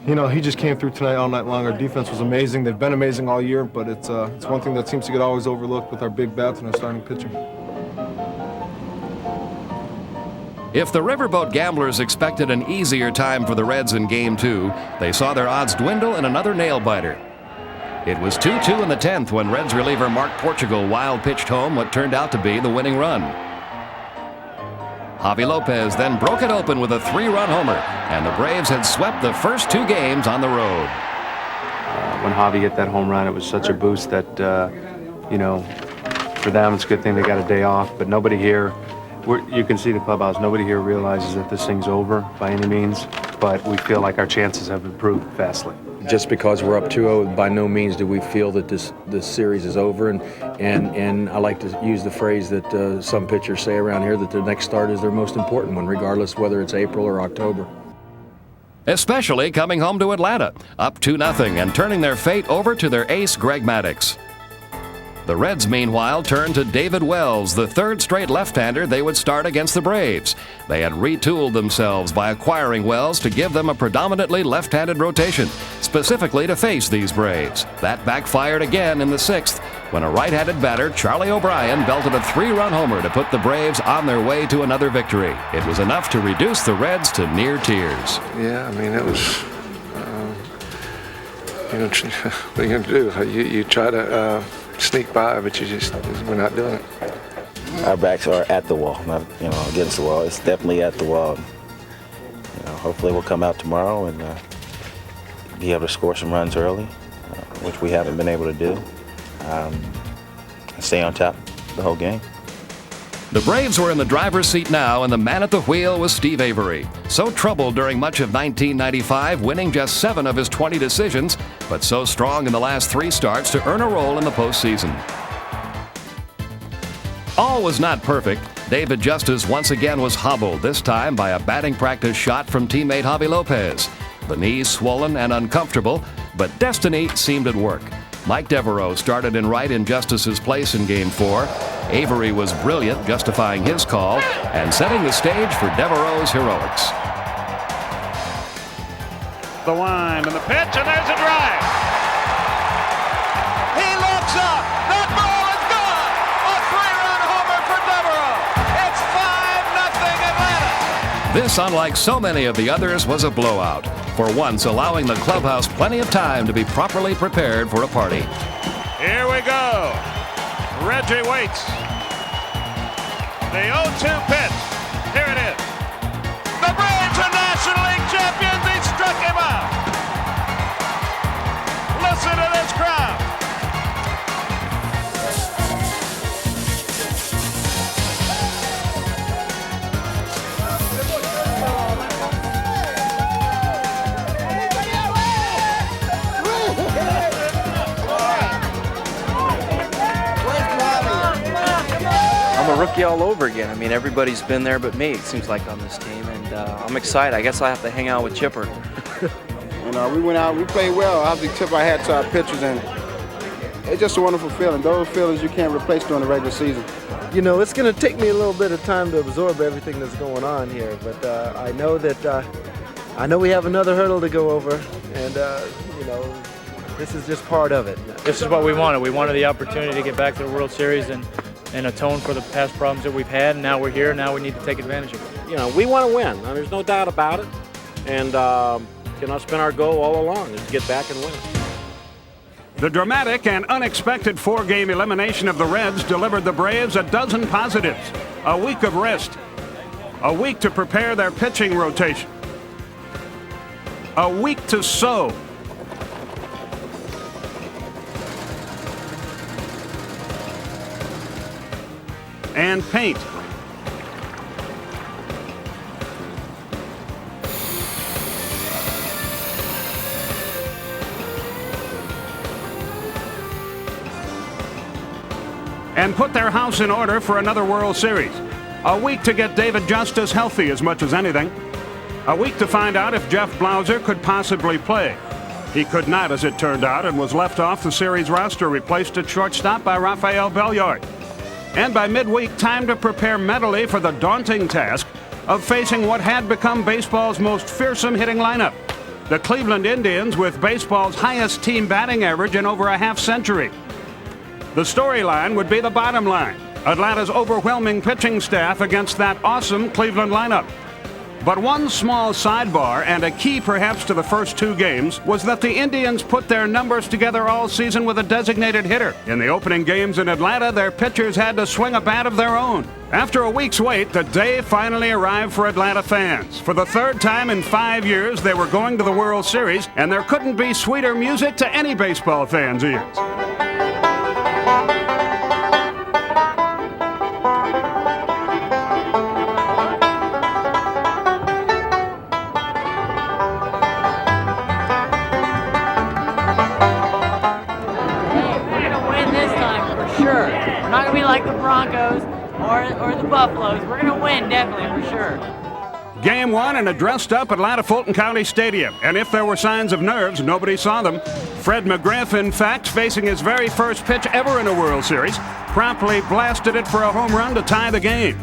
you know, he just came through tonight all night long. Our defense was amazing. They've been amazing all year, but it's one thing that seems to get always overlooked with our big bats and our starting pitching. If the Riverboat Gamblers expected an easier time for the Reds in Game 2, they saw their odds dwindle in another nail-biter. It was 2-2 in the 10th when Reds reliever Mark Portugal wild-pitched home what turned out to be the winning run. Javi Lopez then broke it open with a 3-run homer, and the Braves had swept the first 2 games on the road. When Javi hit that home run, it was such a boost that, you know, for them it's a good thing they got a day off, but nobody here, you can see the clubhouse, nobody here realizes that this thing's over by any means, but we feel like our chances have improved vastly. Just because we're up 2-0, by no means do we feel that this series is over. And I like to use the phrase that some pitchers say around here, that their next start is their most important one, regardless whether it's April or October. Especially coming home to Atlanta, up 2-0 and turning their fate over to their ace Greg Maddux. The Reds, meanwhile, turned to David Wells, the 3rd straight left-hander they would start against the Braves. They had retooled themselves by acquiring Wells to give them a predominantly left-handed rotation, specifically to face these Braves. That backfired again in the 6th when a right-handed batter, Charlie O'Brien, belted a 3-run homer to put the Braves on their way to another victory. It was enough to reduce the Reds to near tears. Yeah, I mean, it was, you know, what are you going to do? You try to sneak by, but we're not doing it. Our backs are at the wall, not against the wall. It's definitely at the wall. Hopefully we'll come out tomorrow and be able to score some runs early, which we haven't been able to do. Stay on top the whole game. The Braves were in the driver's seat now, and the man at the wheel was Steve Avery. So troubled during much of 1995, winning just 7 of his 20 decisions, but so strong in the last 3 starts to earn a role in the postseason. All was not perfect. David Justice once again was hobbled, this time by a batting practice shot from teammate Javi Lopez. The knees swollen and uncomfortable, but destiny seemed at work. Mike Devereaux started in right in Justice's place in Game 4. Avery was brilliant, justifying his call and setting the stage for Devereaux's heroics. The wind and the pitch, and there's a drive. He looks up. That ball is gone. A 3-run homer for Devereaux. It's 5-0 Atlanta. This, unlike so many of the others, was a blowout, for once allowing the clubhouse plenty of time to be properly prepared for a party. Here we go. Reggie waits. The 0-2 pitch. Here it is. The Braves are National League champions. He struck him out. Listen to this crowd. I'm a rookie all over again. I mean, everybody's been there but me, it seems like, on this team, and I'm excited. I guess I have to hang out with Chipper. We went out, we played well. Obviously, tip our hat to our pitchers, and it's just a wonderful feeling. Those feelings you can't replace during the regular season. You know, it's going to take me a little bit of time to absorb everything that's going on here, but I know that I know we have another hurdle to go over, and you know, this is just part of it. This is what we wanted. We wanted the opportunity to get back to the World Series and atone for the past problems that we've had, and now we're here, now we need to take advantage of it. You know, we want to win. There's no doubt about it. And, you know, it's been our goal all along, is to get back and win it. The dramatic and unexpected 4-game elimination of the Reds delivered the Braves a dozen positives. A week of rest. A week to prepare their pitching rotation. A week to sow. And paint. And put their house in order for another World Series. A week to get David Justice healthy as much as anything. A week to find out if Jeff Blauser could possibly play. He could not, as it turned out, and was left off the series roster, replaced at shortstop by Rafael Belliard. And by midweek, time to prepare mentally for the daunting task of facing what had become baseball's most fearsome hitting lineup. The Cleveland Indians, with baseball's highest team batting average in over a half-century. The storyline would be the bottom line, Atlanta's overwhelming pitching staff against that awesome Cleveland lineup. But one small sidebar, and a key perhaps to the first 2 games, was that the Indians put their numbers together all season with a designated hitter. In the opening games in Atlanta, their pitchers had to swing a bat of their own. After a week's wait, the day finally arrived for Atlanta fans. For the 3rd time in 5 years, they were going to the World Series, and there couldn't be sweeter music to any baseball fan's ears. Not going to be like the Broncos or the Buffaloes. We're going to win, definitely, for sure. Game 1 in a dressed-up Atlanta Fulton County Stadium. And if there were signs of nerves, nobody saw them. Fred McGriff, in fact, facing his very first pitch ever in a World Series, promptly blasted it for a home run to tie the game.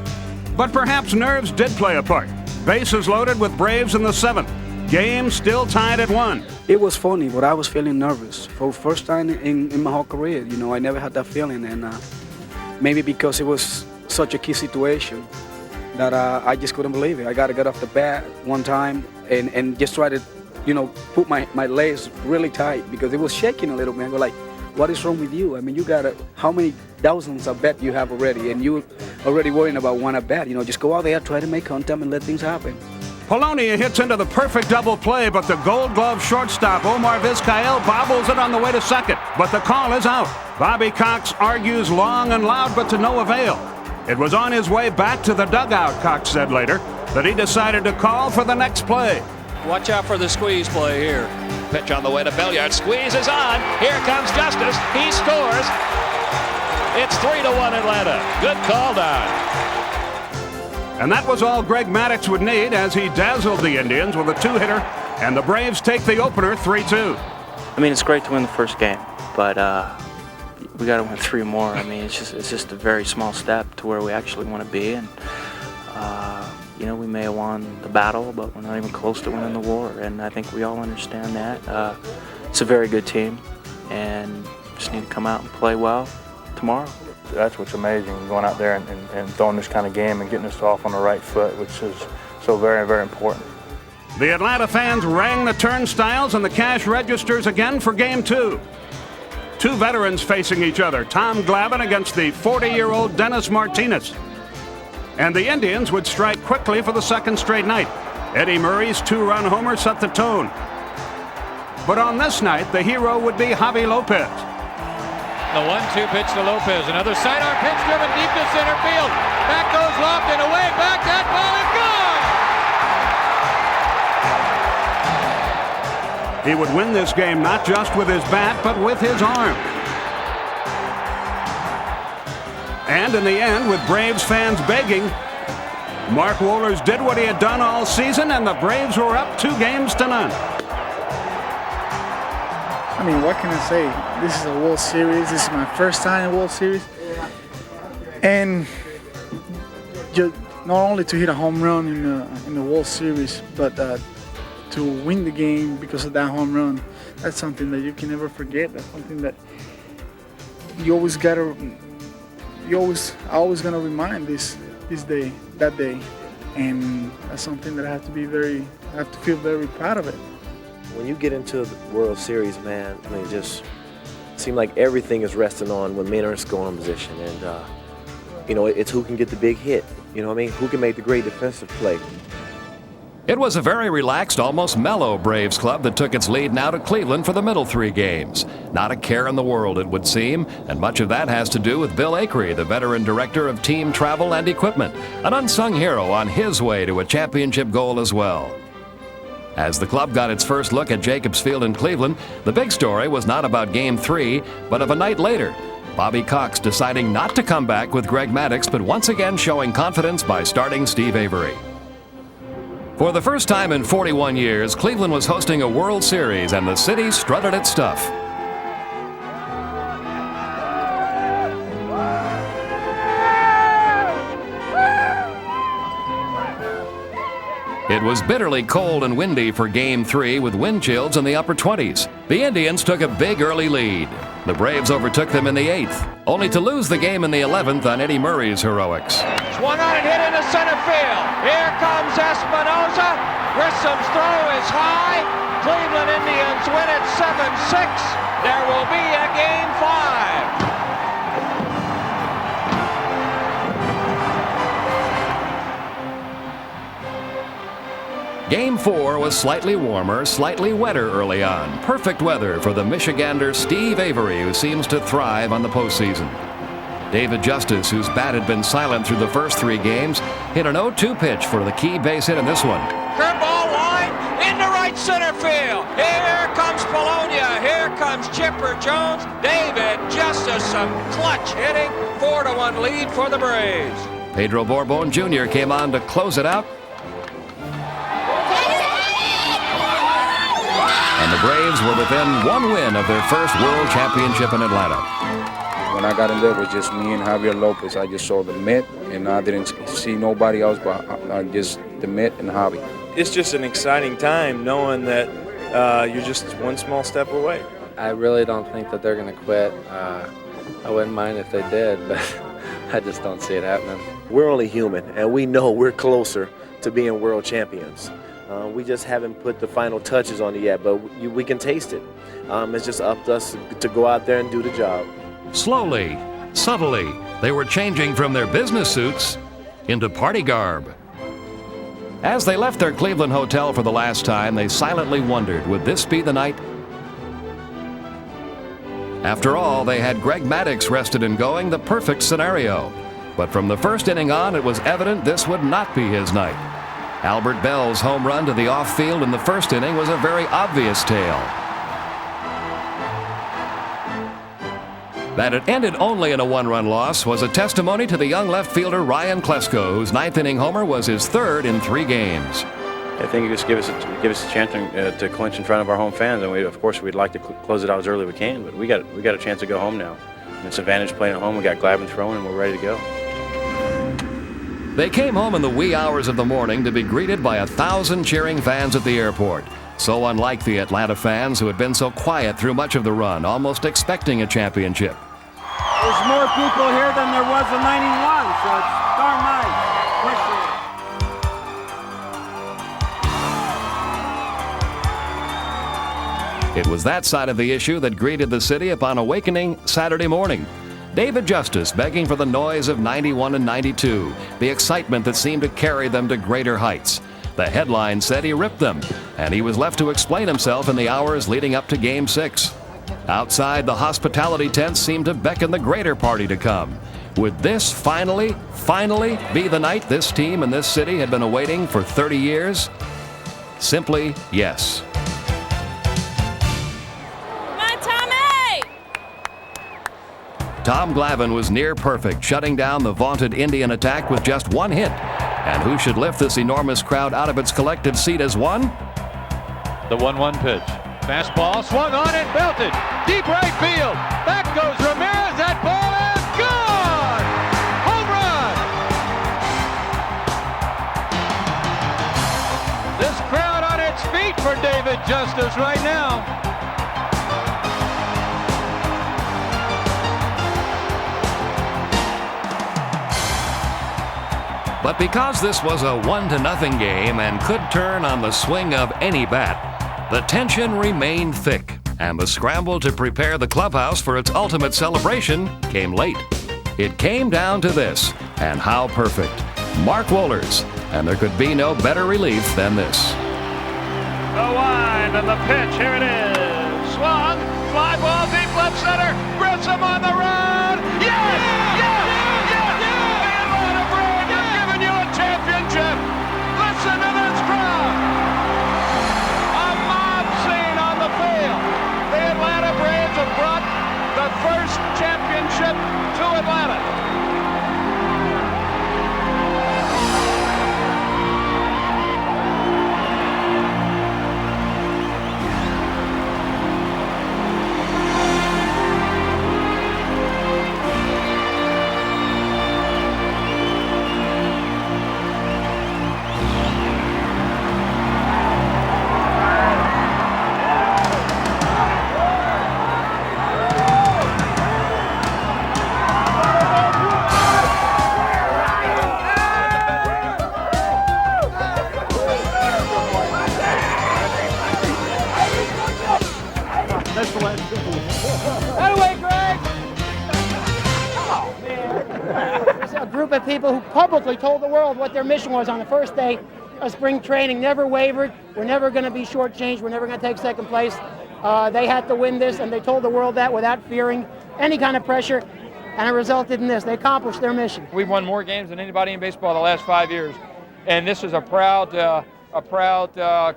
But perhaps nerves did play a part. Bases loaded with Braves in the 7th. Game still tied at 1. It was funny, but I was feeling nervous. For the first time in my whole career, you know, I never had that feeling. And maybe because it was such a key situation that I just couldn't believe it. I got to get off the bat one time and just try to, you know, put my legs really tight because it was shaking a little bit. I go like, what is wrong with you? I mean, you got how many thousands of bet you have already, and you already worrying about one at bat. You know, just go out there, try to make contact, and let things happen. Polonia hits into the perfect double play, but the Gold Glove shortstop Omar Vizcael bobbles it on the way to second. But the call is out. Bobby Cox argues long and loud, but to no avail. It was on his way back to the dugout, Cox said later, that he decided to call for the next play. Watch out for the squeeze play here. Pitch on the way to Belliard. Squeeze is on. Here comes Justice. He scores. It's 3-1 Atlanta. Good call down. And that was all Greg Maddux would need as he dazzled the Indians with a 2-hitter, and the Braves take the opener 3-2. I mean, it's great to win the first game, but we got to win 3 more. I mean, it's just a very small step to where we actually want to be, and you know, we may have won the battle, but we're not even close to winning the war, and I think we all understand that. It's a very good team, and just need to come out and play well tomorrow. That's what's amazing, going out there and throwing this kind of game and getting us off on the right foot, which is so very, very important. The Atlanta fans rang the turnstiles and the cash registers again for Game 2. 2 veterans facing each other, Tom Glavine against the 40-year-old Dennis Martinez. And the Indians would strike quickly for the 2nd straight night. Eddie Murray's 2-run homer set the tone. But on this night, the hero would be Javi Lopez. The 1-2 pitch to Lopez. Another sidearm pitch driven deep to center field. Back goes Lofton, away, back, that ball is gone! He would win this game not just with his bat, but with his arm. And in the end, with Braves fans begging, Mark Wohlers did what he had done all season, and the Braves were up 2-0. I mean, what can I say? This is a World Series. This is my first time in World Series. And just not only to hit a home run in the World Series, but to win the game because of that home run, that's something that you can never forget. That's something that you always gotta, always gonna remind that day. And that's something that I have to feel very proud of it. When you get into the World Series, man, I mean, it just seems like everything is resting on when men are in scoring position. And, you know, it's who can get the big hit. You know what I mean? Who can make the great defensive play. It was a very relaxed, almost mellow Braves club that took its lead now to Cleveland for the middle 3 games. Not a care in the world, it would seem, and much of that has to do with Bill Acree, the veteran director of team travel and equipment, an unsung hero on his way to a championship goal as well. As the club got its first look at Jacobs Field in Cleveland, the big story was not about Game 3, but of a night later. Bobby Cox deciding not to come back with Greg Maddux, but once again showing confidence by starting Steve Avery. For the first time in 41 years, Cleveland was hosting a World Series, and the city strutted its stuff. It was bitterly cold and windy for Game 3 with wind chills in the upper 20s. The Indians took a big early lead. The Braves overtook them in the 8th, only to lose the game in the 11th on Eddie Murray's heroics. Swung on and hit into center field. Here comes Espinosa. Grissom's throw is high. Cleveland Indians win it 7-6. There will be a Game 5. Game 4 was slightly warmer, slightly wetter early on. Perfect weather for the Michigander Steve Avery, who seems to thrive on the postseason. David Justice, whose bat had been silent through the first 3 games, hit an 0-2 pitch for the key base hit in this one. Curveball line into right center field. Here comes Polonia. Here comes Chipper Jones. David Justice, some clutch hitting. 4-1 lead for the Braves. Pedro Borbon Jr. came on to close it out. And the Braves were within 1 win of their first World Championship in Atlanta. When I got in there, it was just me and Javier Lopez. I just saw the mitt, and I didn't see nobody else but just the mitt and Javi. It's just an exciting time knowing that you're just one small step away. I really don't think that they're going to quit. I wouldn't mind if they did, but I just don't see it happening. We're only human, and we know we're closer to being world champions. We just haven't put the final touches on it yet, but we can taste it. It's just up to us to go out there and do the job. Slowly, subtly, they were changing from their business suits into party garb. As they left their Cleveland hotel for the last time, they silently wondered, would this be the night? After all, they had Greg Maddux rested and going, the perfect scenario. But from the first inning on, it was evident this would not be his night. Albert Bell's home run to the off-field in the first inning was a very obvious tale. That it ended only in a 1-run loss was a testimony to the young left fielder Ryan Klesko, whose 9th-inning homer was his 3rd in 3 games. I think it just give us a chance to clinch in front of our home fans, and of course we'd like to close it out as early as we can, but we got a chance to go home now. And it's an advantage playing at home. We got Glavine throwing, and we're ready to go. They came home in the wee hours of the morning to be greeted by 1,000 cheering fans at the airport. So unlike the Atlanta fans who had been so quiet through much of the run, almost expecting a championship. There's more people here than there was in 91, so it's darn nice. It was that side of the issue that greeted the city upon awakening Saturday morning. David Justice begging for the noise of 91 and 92, the excitement that seemed to carry them to greater heights. The headline said he ripped them, and he was left to explain himself in the hours leading up to Game 6. Outside, the hospitality tents seemed to beckon the greater party to come. Would this finally be the night this team and this city had been awaiting for 30 years? Simply, yes. Tom Glavine was near perfect, shutting down the vaunted Indian attack with just 1 hit. And who should lift this enormous crowd out of its collective seat as one? The 1-1 pitch. Fastball swung on and belted. Deep right field. Back goes Ramirez. That ball is gone. Home run. This crowd on its feet for David Justice right now. But because this was a 1-0 game and could turn on the swing of any bat, the tension remained thick, and the scramble to prepare the clubhouse for its ultimate celebration came late. It came down to this, and how perfect. Mark Wohlers, and there could be no better relief than this. The wind and the pitch, here it is. Swung, fly ball deep left center. Grissom on the run. Yes! Championship. Listen to this crowd. A mob scene on the field. The Atlanta Braves have brought the first championship to Atlanta. Group of people who publicly told the world what their mission was on the first day of spring training, never wavered. We're never going to be shortchanged. We're never going to take second place. They had to win this, and they told the world that without fearing any kind of pressure, and it resulted in this. They accomplished their mission. We've won more games than anybody in baseball the last 5 years, and this is a proud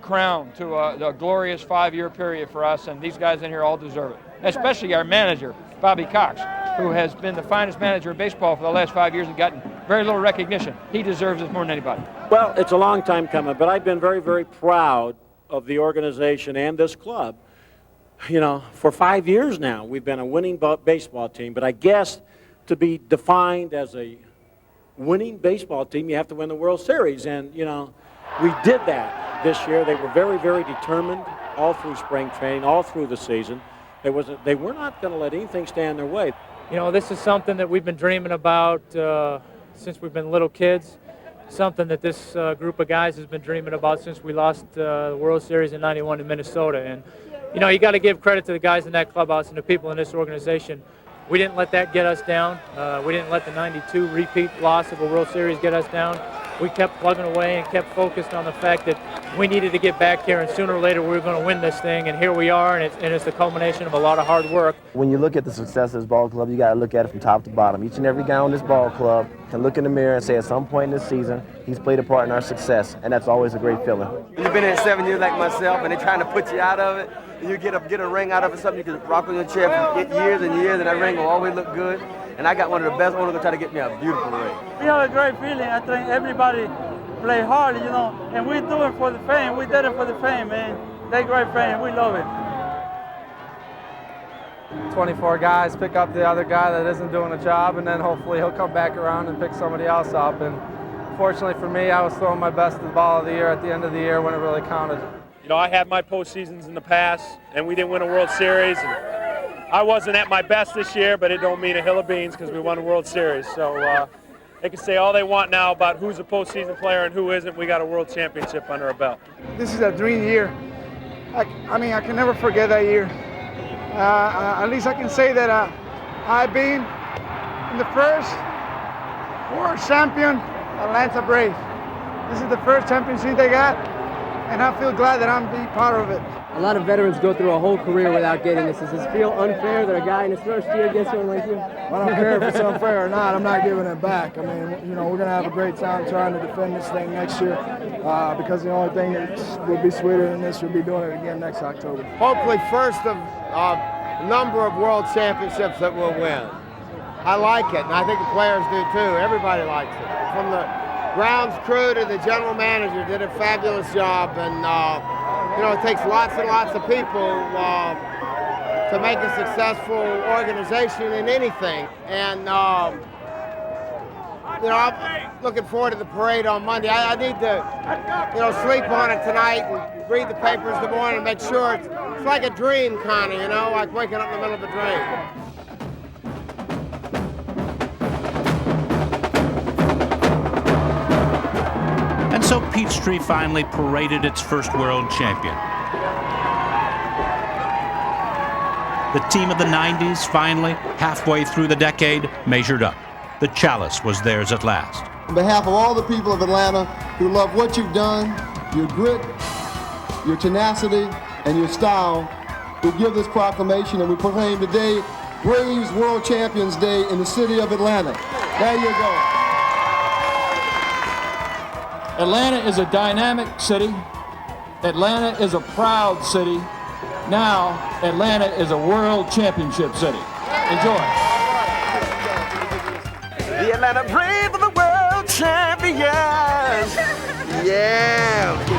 crown to a glorious 5-year period for us, and these guys in here all deserve it, especially our manager, Bobby Cox, who has been the finest manager in baseball for the last 5 years and gotten very little recognition. He deserves it more than anybody. Well, it's a long time coming, but I've been very, very proud of the organization and this club. You know, for 5 years now, we've been a winning baseball team, but I guess to be defined as a winning baseball team, you have to win the World Series, and, you know, we did that this year. They were very, very determined all through spring training, all through the season. They were not going to let anything stand in their way. You know, this is something that we've been dreaming about since we've been little kids, something that this group of guys has been dreaming about since we lost the World Series in '91 in Minnesota. And, you know, you got to give credit to the guys in that clubhouse and the people in this organization. We didn't let that get us down. We didn't let the '92 repeat loss of a World Series get us down. We kept plugging away and kept focused on the fact that we needed to get back here, and sooner or later we were going to win this thing, and here we are, and it's the culmination of a lot of hard work. When you look at the success of this ball club, you got to look at it from top to bottom. Each and every guy on this ball club can look in the mirror and say at some point in this season, he's played a part in our success, and that's always a great feeling. You've been in 7 years like myself, and they're trying to put you out of it, and you get a ring out of it, something you can rock on your chair for years and years, and that ring will always look good. And I got one of the best owners to try to get me a beautiful ring. We have a great feeling. I think everybody play hard, you know, and we do it for the fame. We did it for the fame, man. They great fame. We love it. 24 guys pick up the other guy that isn't doing a job, and then hopefully he'll come back around and pick somebody else up. And fortunately for me, I was throwing my best at the ball of the year at the end of the year when it really counted. You know, I had my postseasons in the past, and we didn't win a World Series. And I wasn't at my best this year, but it don't mean a hill of beans because we won a World Series. So they can say all they want now about who's a postseason player and who isn't. We got a World Championship under our belt. This is a dream year. I mean, I can never forget that year. At least I can say that I've been in the first world champion Atlanta Braves. This is the first championship they got, and I feel glad that I'm being part of it. A lot of veterans go through a whole career without getting this. Does this feel unfair that a guy in his first year gets one like you? I don't care if it's unfair or not. I'm not giving it back. I mean, you know, we're going to have a great time trying to defend this thing next year because the only thing that will be sweeter than this will be doing it again next October. Hopefully first of a number of world championships that we'll win. I like it, and I think the players do too. Everybody likes it. From the grounds crew to the general manager did a fabulous job, and it takes lots and lots of people to make a successful organization in anything. And, I'm looking forward to the parade on Monday. I need to, sleep on it tonight and read the papers in the morning and make sure it's like a dream, kind of, like waking up in the middle of a dream. And so Peachtree finally paraded its first world champion. The team of the 90s finally, halfway through the decade, measured up. The chalice was theirs at last. On behalf of all the people of Atlanta who love what you've done, your grit, your tenacity, and your style, we give this proclamation and we proclaim today Braves World Champions Day in the city of Atlanta. There you go. Atlanta is a dynamic city. Atlanta is a proud city. Now, Atlanta is a world championship city. Enjoy. The Atlanta Braves are the world champions. Yeah.